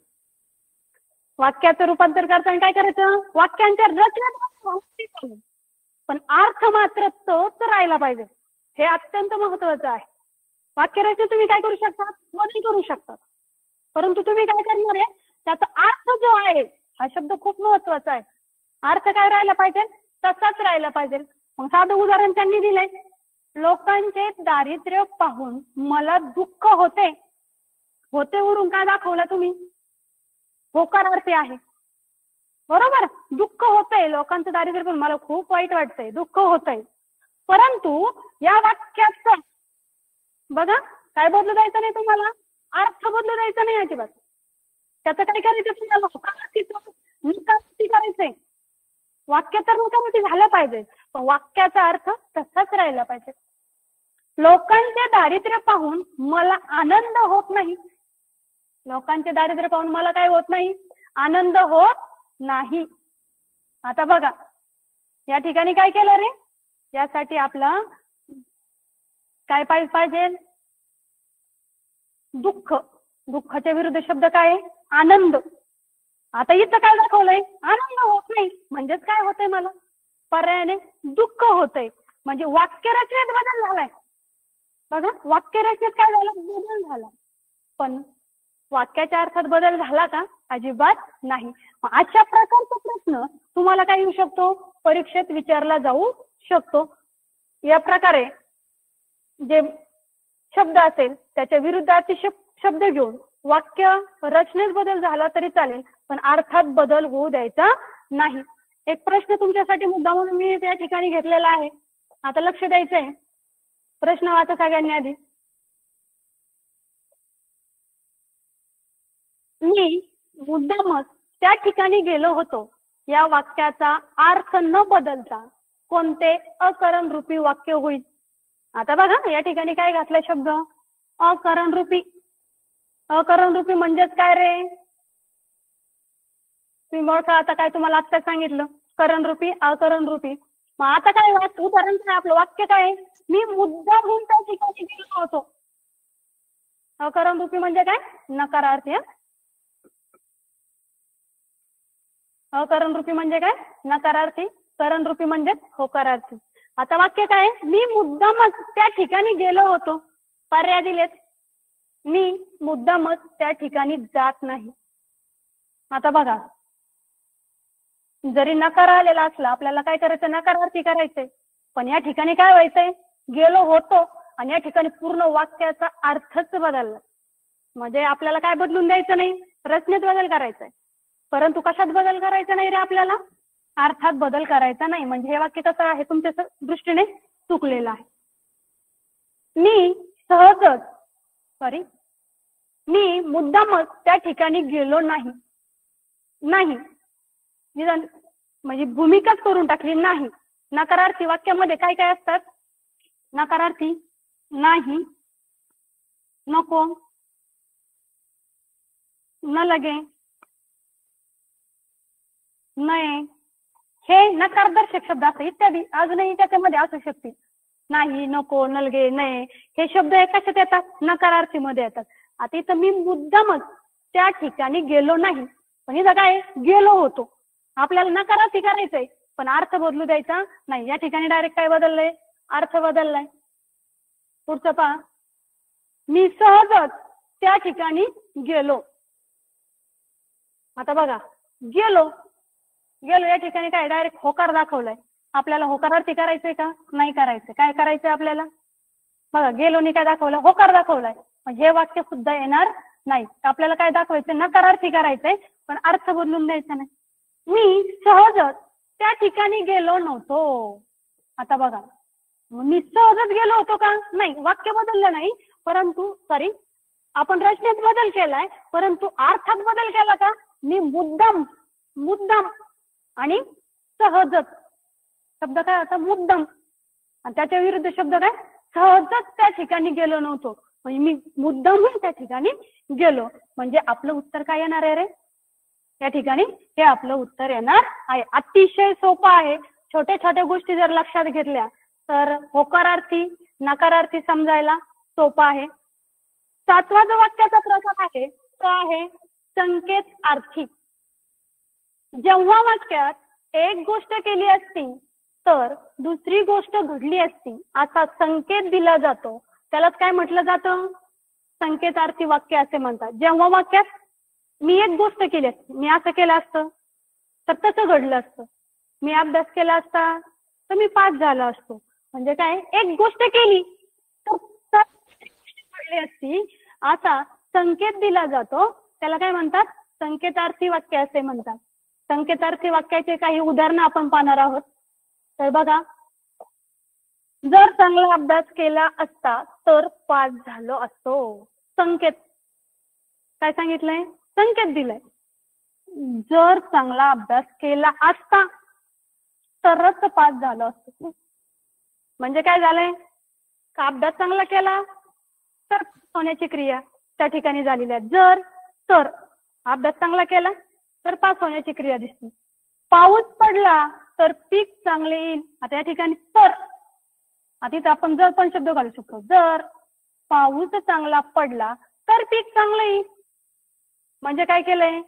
वाक्याचं रूपांतर करताना काय करायचं? वाक्यांच्या रचनेत पण अर्थ मात्र तोच राहिला पाहिजे. हे अत्यंत महत्वाचं आहे. वाक्यरचना तुम्ही काय करू शकता? बदल करू शकता. परंतु तुम्ही काय करणार आहे? त्याचा अर्थ जो आहे हा शब्द खूप महत्वाचा आहे. अर्थ काय राहिला पाहिजे? तसाच राहिला पाहिजे. मग साधं उदाहरण त्यांनी दिलंय. लोकांचे दारिद्र्य पाहून मला दुःख होते. होते वरून काय दाखवलं तुम्ही? होकारार्थी आहे. बरोबर? दुःख होतंय, लोकांचं दारिद्र्य पाहून मला खूप वाईट वाटतंय, दुःख होतंय. परंतु या वाक्याचं बघा काय बदलू द्यायचं नाही तुम्हाला? अर्थ बदलू द्यायचा नाही अजिबात. त्याचं काय करायचं तुम्हाला? नकारार्थी करायचंय. वाक्य तर नकारार्थी झालं पाहिजे पण वाक्याचा अर्थ तसाच राहिला पाहिजे. लोकांचे दारिद्र्य पाहून मला आनंद होत नाही. लोकांचे दारिद्र्य पाहून मला काय होत नाही? आनंद होत नाही. आता बघा या ठिकाणी काय केलं रे? यासाठी आपलं काय पाहिजे? दुःख. दुःखाच्या विरुद्ध शब्द काय? आनंद. आता इथं काय दाखवलंय? आनंद होत नाही म्हणजेच काय होतंय? मला पर्यायाने दुःख होतंय. म्हणजे वाक्य रचनेत बदल झालाय. बघा वाक्य रचनेत काय झालं? बदल झाला. पण वाक्याच्या अर्थात बदल झाला का? अजिबात नाही. अशा प्रकारचा प्रश्न तुम्हाला काय येऊ शकतो? परीक्षेत विचारला जाऊ शकतो. या प्रकारे जे शब्द असेल त्याच्या विरुद्धार्थी शब्द घेऊन वाक्य रचनेत बदल झाला तरी चालेल पण अर्थात बदल होऊ द्यायचा नाही. एक प्रश्न तुमच्यासाठी मुद्दा म्हणून मी त्या ठिकाणी घेतलेला आहे. आता लक्ष द्यायचंय. प्रश्न वाचा सगळ्यांनी आधी. मी मुद्दामच त्या ठिकाणी गेलो होतो या वाक्याचा अर्थ न बदलता कोणते अकरण रूपी वाक्य होईल? आता बघा या ठिकाणी काय घातलाय शब्द? अकरण रूपी. अकरण रूपी म्हणजेच काय रे? तुम्ही ओळखा. आता काय तुम्हाला आता सांगितलं? करण रूपी, अकरण रूपी. मग आता काय उदाहरण काय? आपलं वाक्य काय? मी मुद्दामहून त्या ठिकाणी गेलो होतो. अकरण रूपी म्हणजे काय? नकारार्थी. अकरण रूपी म्हणजे काय? नकारार्थी. करण रूपी म्हणजे होकारार्थी. आता वाक्य काय? मी मुद्दामच त्या ठिकाणी गेलो होतो. पर्याय दिलेत. मी मुद्दामच त्या ठिकाणी जात नाही. आता बघा, जरी नकार आलेला असला आपल्याला काय करायचं? नकारार्थी करायचंय. पण या ठिकाणी काय व्हायचंय? गेलो होतो आणि या ठिकाणी पूर्ण वाक्याचा अर्थच बदलला. म्हणजे आपल्याला काय बदलून द्यायचं नाही? रचनेत बदल करायचा आहे. परंतु कशात बदल करायचा नाही रे आपल्याला? अर्थात बदल करायचा नाही. म्हणजे हे वाक्य कसं आहे? तुमच्या दृष्टीने चुकलेलं आहे. मी मुद्दामच त्या ठिकाणी गेलो नाही. नाही म्हणजे भूमिकाच करून टाकली. नाही. नकारार्थी वाक्यामध्ये काय काय असतात? नकारार्थी नाही, नको, न लगे, नाही, हे नकारदर्शक शब्द असतात. इत्यादी अजूनही त्याच्यामध्ये असू शकतील. नाही, नको, नलगे, नये हे शब्द कशात येतात? नकारार्थी मध्ये येतात. आता इथं मी मुद्दामच त्या ठिकाणी गेलो नाही, पण इथं काय? गेलो होतो. आपल्याला नकारार्थी करायचंय पण अर्थ बदलू द्यायचा नाही. या ठिकाणी डायरेक्ट काय बदललंय? अर्थ बदललाय. पुढचं पहा. मी सहजच त्या ठिकाणी गेलो. आता बघा, गेलो या ठिकाणी काय? डायरेक्ट होकार दाखवलाय. आपल्याला होकारार्थी करायचंय का? नाही करायचंय. काय करायचंय आपल्याला? बघा, गेलोनी काय दाखवलं? होकार दाखवलाय. हे वाक्य सुद्धा येणार नाही. आपल्याला काय दाखवायचं? नकारार्थी करायचंय पण अर्थ बदलून द्यायचा नाही. मी सहजच त्या ठिकाणी गेलो नव्हतो. आता बघा, मी सहजच गेलो होतो का? नाही. वाक्य बदललं नाही, परंतु आपण रचनेत बदल केलाय, परंतु अर्थात बदल केला का? मी मुद्दाम आणि सहजच शब्द काय होता? मुद्दाम. आणि त्याच्या विरुद्ध शब्द काय? सहजच त्या ठिकाणी गेलो नव्हतो. म्हणजे मी मुद्दामून त्या ठिकाणी गेलो. म्हणजे आपलं उत्तर काय येणार आहे रे? या ठिकाणी हे आपलं उत्तर येणार आहे. अतिशय सोपं आहे. छोट्या छोट्या गोष्टी जर लक्षात घेतल्या तर होकारार्थी नकारार्थी समजायला सोपं आहे. 7वा जो वाक्याचा प्रकार आहे तो आहे संकेत अर्थी. जेव्हा वाक्यात एक गोष्ट केली असती तर दुसरी गोष्ट घडली असती असा संकेत दिला जातो, त्यालाच काय म्हटलं जातं? संकेतार्थी वाक्य असे म्हणतात. जेव्हा वाक्यात मी एक गोष्ट केली असती, मी असं केलं असतं तर तसं घडलं असतं. मी अभ्यास केला असता तर मी पास झालो असतो. म्हणजे काय? एक गोष्ट केली तर घडली असती असा संकेत दिला जातो, त्याला काय म्हणतात? संकेतार्थी वाक्य असे म्हणतात. संकेतार्थी वाक्याचे काही उदाहरणं आपण पाहणार आहोत. तर बघा, जर चांगला अभ्यास केला असता तर पास झालो असतो. संकेत काय सांगितलंय? संकेत दिलाय. जर चांगला अभ्यास केला असता तरच पास झालो असतो. म्हणजे काय झालंय? का अभ्यास चांगला केला तर होण्याची क्रिया त्या ठिकाणी झालेली आहे. तर अभ्यास चांगला केला तर पास होण्याची क्रिया दिसते. पाऊस पडला तर पीक चांगले येईल. आता या ठिकाणी तर, आता इथं आपण जर पण शब्द घालू शकतो. जर पाऊस चांगला पडला तर पीक चांगलं येईल. म्हणजे काय केलंय?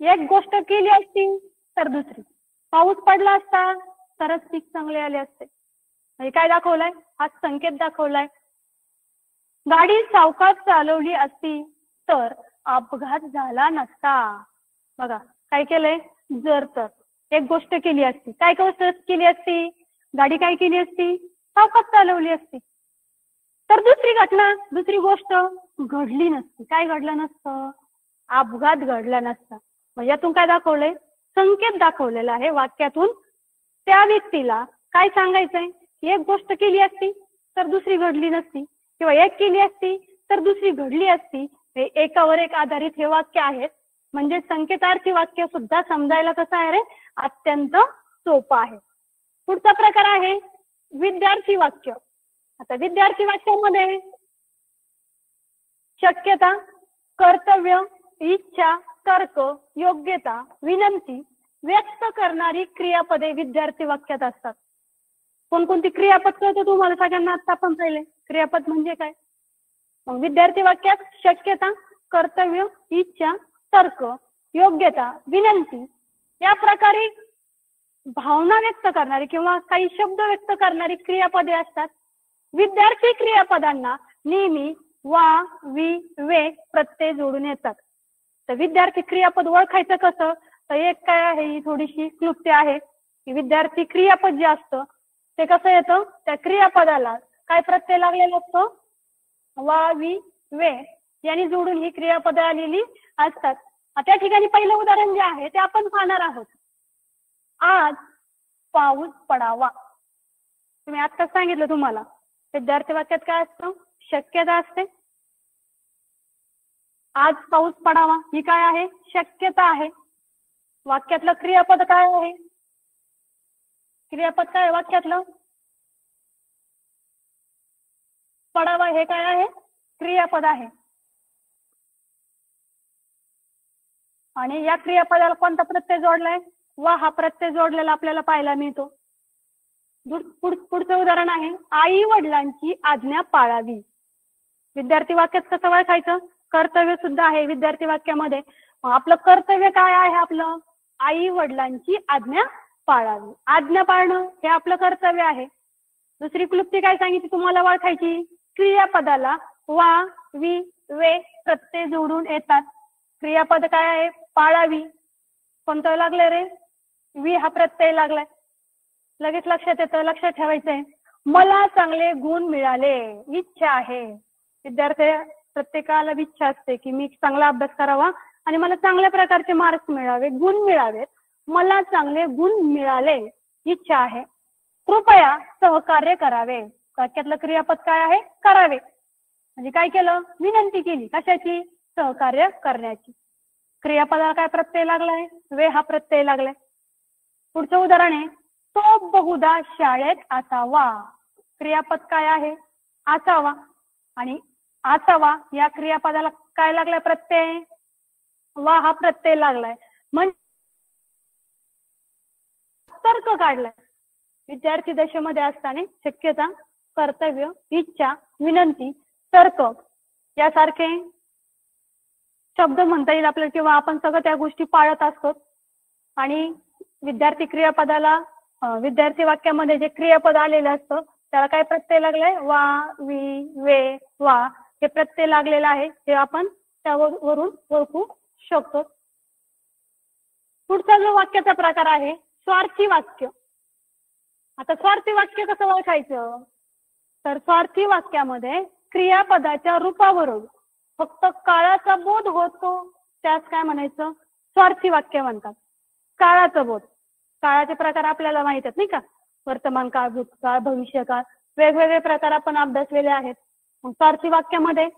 एक गोष्ट केली असती तर दुसरी. पाऊस पडला असता तरच पीक चांगले आले असते. म्हणजे काय दाखवलाय? हा संकेत दाखवलाय. गाडी सावकाश चालवली असती तर अपघात झाला नसता. बघा, काय केलंय? जर तर एक गोष्ट केली असती. काय गोष्ट केली असती? गाडी काय केली असती? सावकाश चालवली असती तर दुसरी गोष्ट घडली नसती. काय घडलं नसतं? अपघात घडला नसता. म्हणजे यातून काय दाखवलंय? संकेत दाखवलेला आहे वाक्यातून. त्या व्यक्तीला काय सांगायचंय? एक गोष्ट केली असती तर दुसरी घडली नसती, किंवा एक केली असती तर दुसरी घडली असती. हे एकावर एक आधारित हे वाक्य आहेत. म्हणजे संकेतार्थी वाक्य सुद्धा समजायला कसं आहे रे? अत्यंत सोपं आहे. पुढचा प्रकार आहे विद्यार्थी वाक्य. आता विद्यार्थी वाक्यामध्ये शक्यता, कर्तव्य, इच्छा, तर्क, योग्यता, विनंती व्यक्त करणारी क्रियापदे विद्यार्थी वाक्यात असतात. कोणकोणती क्रियापद कळतं तुम्हाला सगळ्यांना? आता आपण पाहिले क्रियापद म्हणजे काय? मग विद्यार्थी वाक्यात शक्यता, कर्तव्य, इच्छा, तर्क, योग्यता, विनंती या प्रकारे भावना व्यक्त करणारी किंवा काही शब्द व्यक्त करणारी क्रियापदे असतात. विद्यार्थी क्रियापदांना नेहमी वा, वी, वे प्रत्यय जोडून येतात. तर विद्यार्थी क्रियापद ओळखायचं कसं, तर एक काय आहे, ही थोडीशी क्लुप्ती आहे की विद्यार्थी क्रियापद जे असतं ते कसं येतं, त्या क्रियापदाला काय प्रत्यय लागलेला असतो, वा, वी, वे यांनी जोडून ही क्रियापदं आलेली असतात. त्या ठिकाणी पहिलं उदाहरण जे आहे ते आपण पाहणार आहोत. आज पाऊस पडावा. तुम्ही आत्ताच सांगितलं तुम्हाला विद्यार्थी वाक्यात काय असतं, शक्यता असते. आज पाऊस पडावा ही काय आहे, शक्यता आहे. वाक्यातलं क्रियापद काय आहे, क्रियापद काय वाक्यातलं, पडावा हे काय आहे, क्रियापद आहे. आणि या क्रियापदाला कोणता प्रत्यय जोडलाय, वा हा प्रत्यय जोडलेला आपल्याला पाहायला मिळतो. पुढचं उदाहरण आहे, आई वडिलांची आज्ञा पाळावी. विद्यार्थी वाक्यात कसं ओळखायचं, कर्तव्य सुद्धा आहे विद्यार्थी वाक्यामध्ये. आपलं कर्तव्य काय आहे, आपलं आई वडिलांची आज्ञा पाळावी. आज्ञा पाळणं हे आपलं कर्तव्य आहे. दुसरी क्लुप्ती काय सांगितली तुम्हाला ओळखायची, क्रियापदाला वा, वी, वे प्रत्यय जोडून येतात. क्रियापद काय आहे, पाळावी. कोणतं लागलंय रे, वी हा प्रत्यय लागलाय. लगेच लक्षात येतं, लक्षात ठेवायचंय. मला चांगले गुण मिळाले, इच्छा आहे. विद्यार्थी प्रत्येकाला इच्छा असते की मी चांगला अभ्यास करावा आणि मला चांगल्या प्रकारचे मार्क्स मिळावे, गुण मिळावेत. मला चांगले गुण मिळाले, इच्छा आहे. कृपया सहकार्य करावे. वाक्यातलं क्रियापद काय आहे, करावे. म्हणजे काय केलं, विनंती केली. कशाची, सहकार्य करण्याची. क्रियापदाला काय प्रत्यय लागलाय, वे हा प्रत्यय लागलाय. पुढचं उदाहरण आहे, तो बहुधा शाळेत असावा. क्रियापद काय आहे, असावा. आणि असावा या क्रियापदाला काय लागलाय, प्रत्यय, वा हा प्रत्यय लागलाय. म्हणजे तर्क काढलाय. विद्यार्थी दशेमध्ये असताना शक्यता, कर्तव्य, इच्छा, विनंती, तर्क यासारखे शब्द म्हणता येईल आपल्याला, किंवा आपण सगळं त्या गोष्टी पाळत असतो. आणि विद्यार्थी क्रियापदाला विद्यार्थी वाक्यामध्ये जे क्रियापद आलेलं असतं त्याला काय प्रत्यय लागलाय, वा, वी, वे, वा हे प्रत्यय लागलेलं आहे. हे आपण त्यावरून ओळखू शकतो. पुढचा जो वाक्याचा प्रकार आहे, स्वार्थी वाक्य. आता स्वार्थी वाक्य कसं ओळखायचं, तर स्वार्थी वाक्यामध्ये क्रियापदाच्या रूपावरून फक्त काळाचा बोध होतो, त्यास काय म्हणायचं, स्वार्थी वाक्य म्हणतात. काळाचा बोध, काळाचे प्रकार आपल्याला माहित आहेत नाही का, वर्तमान काळ, भूतकाळ, भविष्यकाळ, वेगवेगळे प्रकार आपण अभ्यासलेले आहेत. स्वार्थी वाक्यामध्ये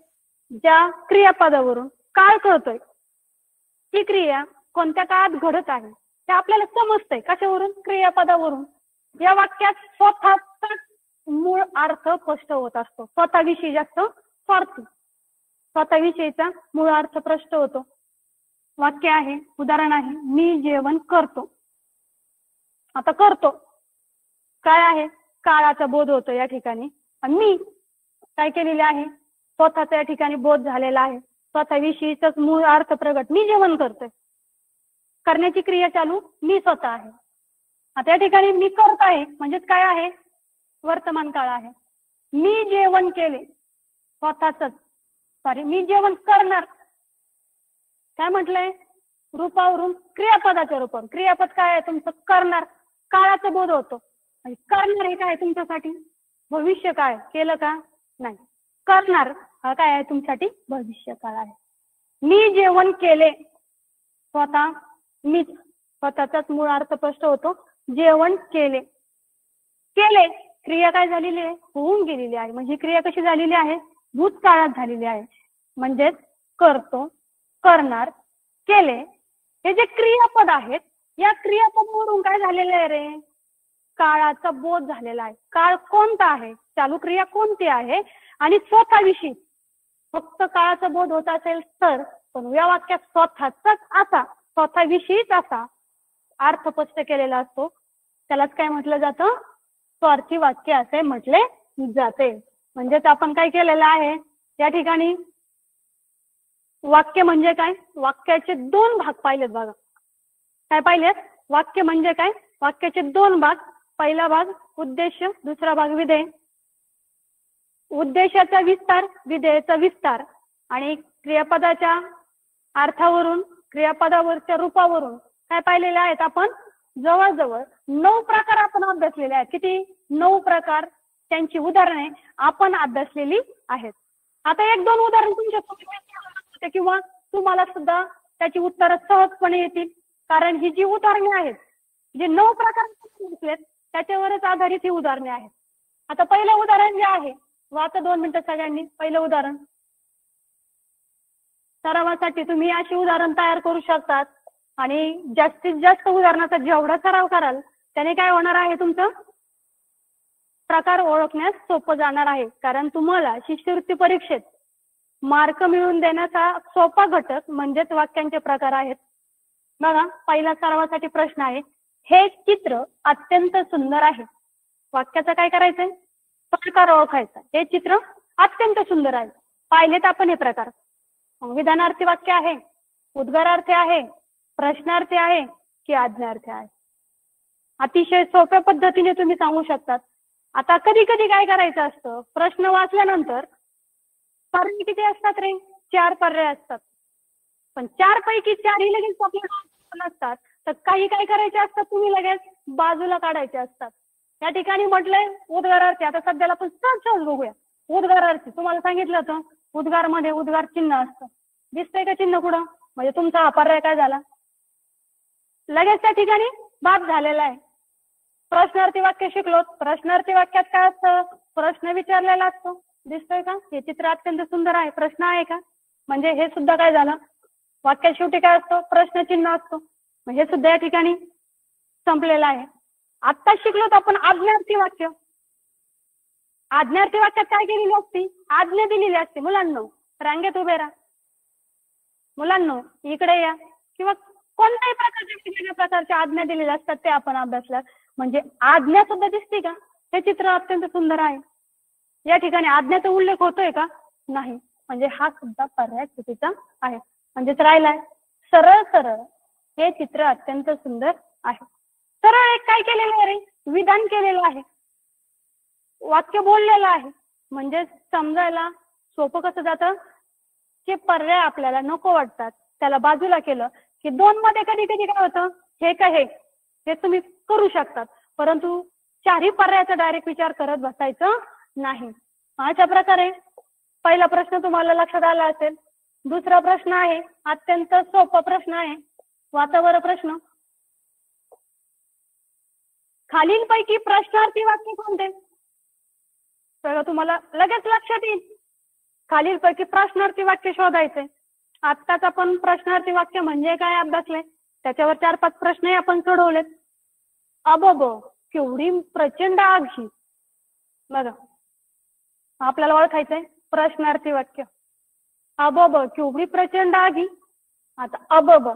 ज्या क्रियापदावरून काळ कळतोय, ती क्रिया कोणत्या काळात घडत आहे ते आपल्याला समजतंय. कशावरून, क्रियापदावरून. या वाक्यात स्वतःचा मूळ अर्थ स्पष्ट होत असतो. स्वतःविषयी जास्त स्वार्थी, स्वतःविषयीचा मूळ अर्थ स्पष्ट होतो. वाक्य आहे, उदाहरण आहे, मी जेवण करतो. आता करतो काय आहे, काळाचा बोध होतो या ठिकाणी. आणि मी काय केलेले आहे, स्वतःचा या ठिकाणी बोध झालेला आहे. स्वतःविषयीचाच मूळ अर्थ प्रगट, मी जेवण करतोय. करण्याची क्रिया चालू, मी स्वतः आहे. आता या ठिकाणी मी करत आहे म्हणजेच काय आहे, वर्तमान काळ आहे. मी जेवण केले, स्वतःच, मी जेवण करणार. काय म्हटलंय, रूपावरून क्रियापदाच्या रूपावरून. क्रियापद काय आहे तुमचं, करणार. काळाचा बोध होतो. करणार हे काय तुमच्यासाठी, भविष्य काळ, केलं का नाही, करणार हा काय आहे तुमच्यासाठी, भविष्य काळ आहे. मी जेवण केले, स्वतः मीच, स्वतःचाच मूळ अर्थ स्पष्ट होतो. जेवण केले, केले क्रिया काय झालेली आहे, होऊन गेलेली आहे. म्हणजे क्रिया कशी झालेली आहे, भूतकाळात झालेली आहे. म्हणजेच करतो, करणार, केले हे जे क्रियापद आहेत, या क्रियापदावरून काय झालेलं आहे रे, काळाचा बोध झालेला आहे. काळ कोणता आहे, चालू क्रिया कोणती आहे, आणि स्वतःविषयी फक्त काळाचा बोध होत असेल तर, पण या वाक्यात स्वतःचाच असा, स्वतःविषयीच असा अर्थ स्पष्ट केलेला असतो. त्यालाच काय म्हटलं जातं, स्वार्थी वाक्य असे म्हटले जाते. म्हणजेच आपण काय केलेलं आहे, या ठिकाणी वाक्य म्हणजे काय, वाक्याचे दोन भाग पाहिलेत बघा. काय पाहिलेत? वाक्य म्हणजे काय, वाक्याचे दोन भाग. पहिला भाग उद्देश, दुसरा भाग विधेय. उद्देशाचा विस्तार, विधेयाचा विस्तार आणि क्रियापदाच्या अर्थावरून, क्रियापदावरच्या रूपावरून काय पाहिलेले आहेत आपण? जवळजवळ 9 प्रकार आपण अभ्यासलेले आहेत. किती? 9 प्रकार. त्यांची उदाहरणे आपण अभ्यासलेली आहेत. आता एक दोन उदाहरण तुमच्या किंवा तुम्हाला सुद्धा त्याची उत्तरं सहजपणे येतील, कारण ही जी उदाहरणे आहेत, जे 9 प्रकार घेतलेत त्याच्यावरच आधारित ही उदाहरणे आहेत. आता पहिलं उदाहरण जे आहे, वाचा 2 मिनिटं सगळ्यांनी. पहिलं उदाहरण सरावासाठी तुम्ही अशी उदाहरण तयार करू शकतात आणि जास्तीत जास्त उदाहरणाचा जेवढा सराव कराल त्याने काय होणार आहे, तुमचं प्रकार ओळखण्यास सोपं जाणार आहे. कारण तुम्हाला शिष्यवृत्ती परीक्षेत मार्क मिळवून देण्याचा सोपा घटक म्हणजेच वाक्यांचे प्रकार आहेत. बघा, पहिला सरावासाठी प्रश्न आहे, हे चित्र अत्यंत सुंदर आहे. वाक्याचं काय करायचंय? प्रकार ओळखायचा. हे चित्र अत्यंत सुंदर आहे. पाहिलेत आपण हे प्रकार. विधानार्थी वाक्य आहे, उद्गारार्थी आहे, प्रश्नार्थी आहे की आज्ञार्थी आहे. अतिशय सोप्या पद्धतीने तुम्ही सांगू शकतात. आता कधी कधी काय करायचं असतं, प्रश्न वाचल्यानंतर पर्याय किती असतात रे? 4 पर्याय असतात. पण 4 पैकी 4 ही लगेच आपल्याला नसतात. तर काही काय करायचे असतात, तुम्ही लगेच बाजूला काढायचे असतात. या ठिकाणी म्हटलंय उद्गारार्थी. आता सध्याला आपण सहज बघूया. उद्गारार्थी तुम्हाला सांगितलं होतं, उद्गार मध्ये उद्गार चिन्ह असतं. दिसतंय का चिन्ह कुठं? म्हणजे तुमचा हा पर्याय काय झाला, लगेच त्या ठिकाणी बाद झालेला आहे. प्रश्नार्थी वाक्य शिकलो. प्रश्नार्थी वाक्यात काय असतं? प्रश्न विचारलेला असतो. दिसतोय का? हे चित्र अत्यंत सुंदर आहे. प्रश्न आहे का? म्हणजे हे सुद्धा काय झालं, वाक्यात शेवटी काय असतो? प्रश्नचिन्ह असतो. म्हणजे सुद्धा या ठिकाणी संपलेलं आहे. आता शिकलोत आपण आज्ञार्थी वाक्य. आज्ञार्थी वाक्यात काय केलेली असते? आज्ञा दिलेली असते. मुलांनो रांगेत उभे राहा, मुलांनो इकडे या, किंवा कोणत्याही प्रकारच्या वेगवेगळ्या प्रकारच्या आज्ञा दिलेल्या असतात ते आपण अभ्यासलं. म्हणजे आज्ञा सुद्धा दिसते का? हे चित्र अत्यंत सुंदर आहे. या ठिकाणी आज्ञाचा उल्लेख होतोय का? नाही. म्हणजे हा सुद्धा पर्याय चुकीचा आहे. म्हणजेच राहिलाय सरळ सरळ हे चित्र अत्यंत सुंदर आहे. सरळ एक काय केलेलं आहे रे? विधान केलेलं आहे, वाक्य बोललेलं आहे. म्हणजे समजायला सोपं कसं जातं, की पर्याय आपल्याला नको वाटतात त्याला बाजूला केलं की 2 मध्ये कधी कधी काय होतं, हे का हे तुम्ही करू शकतात. परंतु 4ही पर्यायाचा डायरेक्ट विचार करत बसायचं नाही. अशा प्रकारे पहिला प्रश्न तुम्हाला लक्षात आला असेल. दुसरा प्रश्न आहे, अत्यंत सोपा प्रश्न आहे. वाचा बरं प्रश्न. खालीलपैकी प्रश्नार्थी वाक्य कोणते? तर तुम्हाला लगेच लक्षात येईल. खालीलपैकी प्रश्नार्थी वाक्य शोधायचे. आत्ताच आपण प्रश्नार्थी वाक्य म्हणजे काय अभ्यासले, त्याच्यावर 4-5 प्रश्नही आपण सोडवलेत. अबब केवढी प्रचंड आग ही. बघा, आपल्याला ओळखायचंय प्रश्नार्थी वाक्य. अबब केवढी प्रचंड आग ही. आता अबब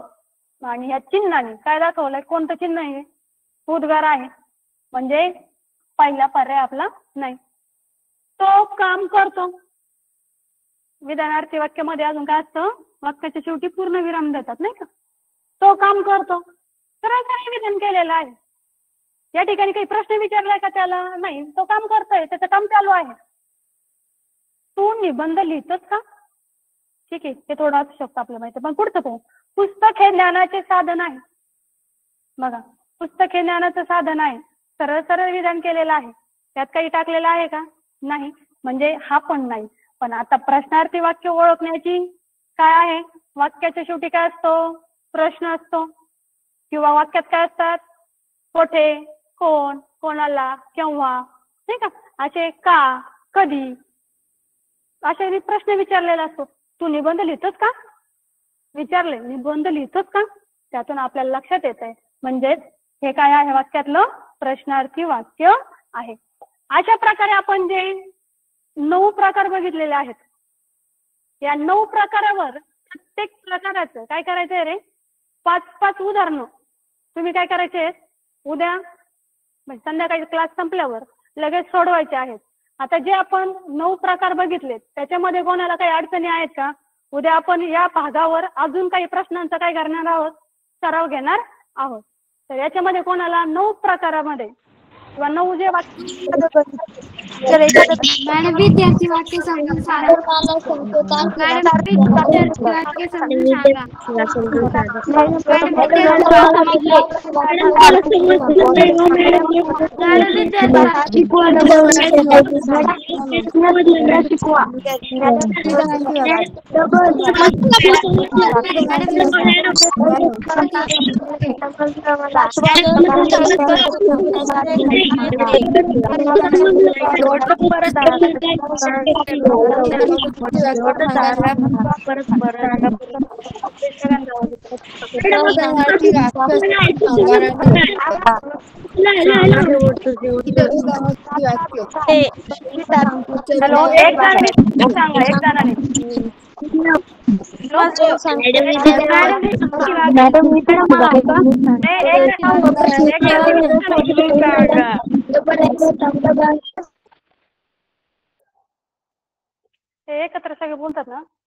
आणि या चिन्हाने काय दाखवलंय? कोणतं चिन्ह आहे? उद्गार आहे. म्हणजे पहिला पर्याय आपला नाही. तो काम करतो. विधानार्थी वाक्यामध्ये अजून काय असतं? वाक्याच्या शेवटी पूर्ण विराम देतात नाही का? तो काम करतो. सरळ सरळ विधान केलेलं आहे. या ठिकाणी काही प्रश्न विचारलाय का त्याला? नाही. तो काम करतोय, त्याचं काम चालू आहे. तू निबंध लिहितोस का? ठीक आहे, हे थोडं असू शकतं आपल्याला माहिती. पण पुढचं तो पुस्तक हे ज्ञानाचे साधन आहे. बघा, पुस्तक हे ज्ञानाचं साधन आहे. सरळ सरळ विधान केलेलं आहे. त्यात काही टाकलेलं आहे का? नाही. म्हणजे हा पण नाही. पण आता प्रश्नार्थी वाक्य ओळखण्याची काय आहे? वाक्याच्या शेवटी काय असतो? प्रश्न असतो. किंवा वाक्यात काय असतात? कोठे, कोण, कोणाला, केव्हा, नाही का, असे का, कधी, असे प्रश्न विचारलेला असतो. तू निबंध लिहितोस का? विचारले, निबंध लिहितोस का? त्यातून आपल्याला लक्षात येत आहे. म्हणजेच हे काय आहे? वाक्यातलं प्रश्नार्थी वाक्य आहे. अशा प्रकारे आपण जे 9 प्रकार बघितलेले आहेत, या 9 प्रकारावर प्रत्येक प्रकाराचं काय करायचंय रे? 5-5 उदाहरणं तुम्ही काय करायचे? उद्या म्हणजे संध्याकाळी क्लास संपल्यावर लगेच सोडवायचे आहेत. आता जे आपण 9 प्रकार बघितले त्याच्यामध्ये कोणाला काही अडचणी आहेत का? उद्या आपण या भागावर अजून काही प्रश्नांचा काय करणार आहोत, सराव घेणार आहोत. तर याच्यामध्ये कोणाला 9 प्रकारामध्ये किंवा 9 जे मॅडम विद्यार्थी वाक्य समजून सांगा. मॅडम विद्यार्थी वाक्य समजून सांगा. मॅडम विद्यार्थी मॅडम विद्यार्थी हॅलो, एक जणाने सांगा, एक जणाने. एकत्र सगळे बोलतात ना.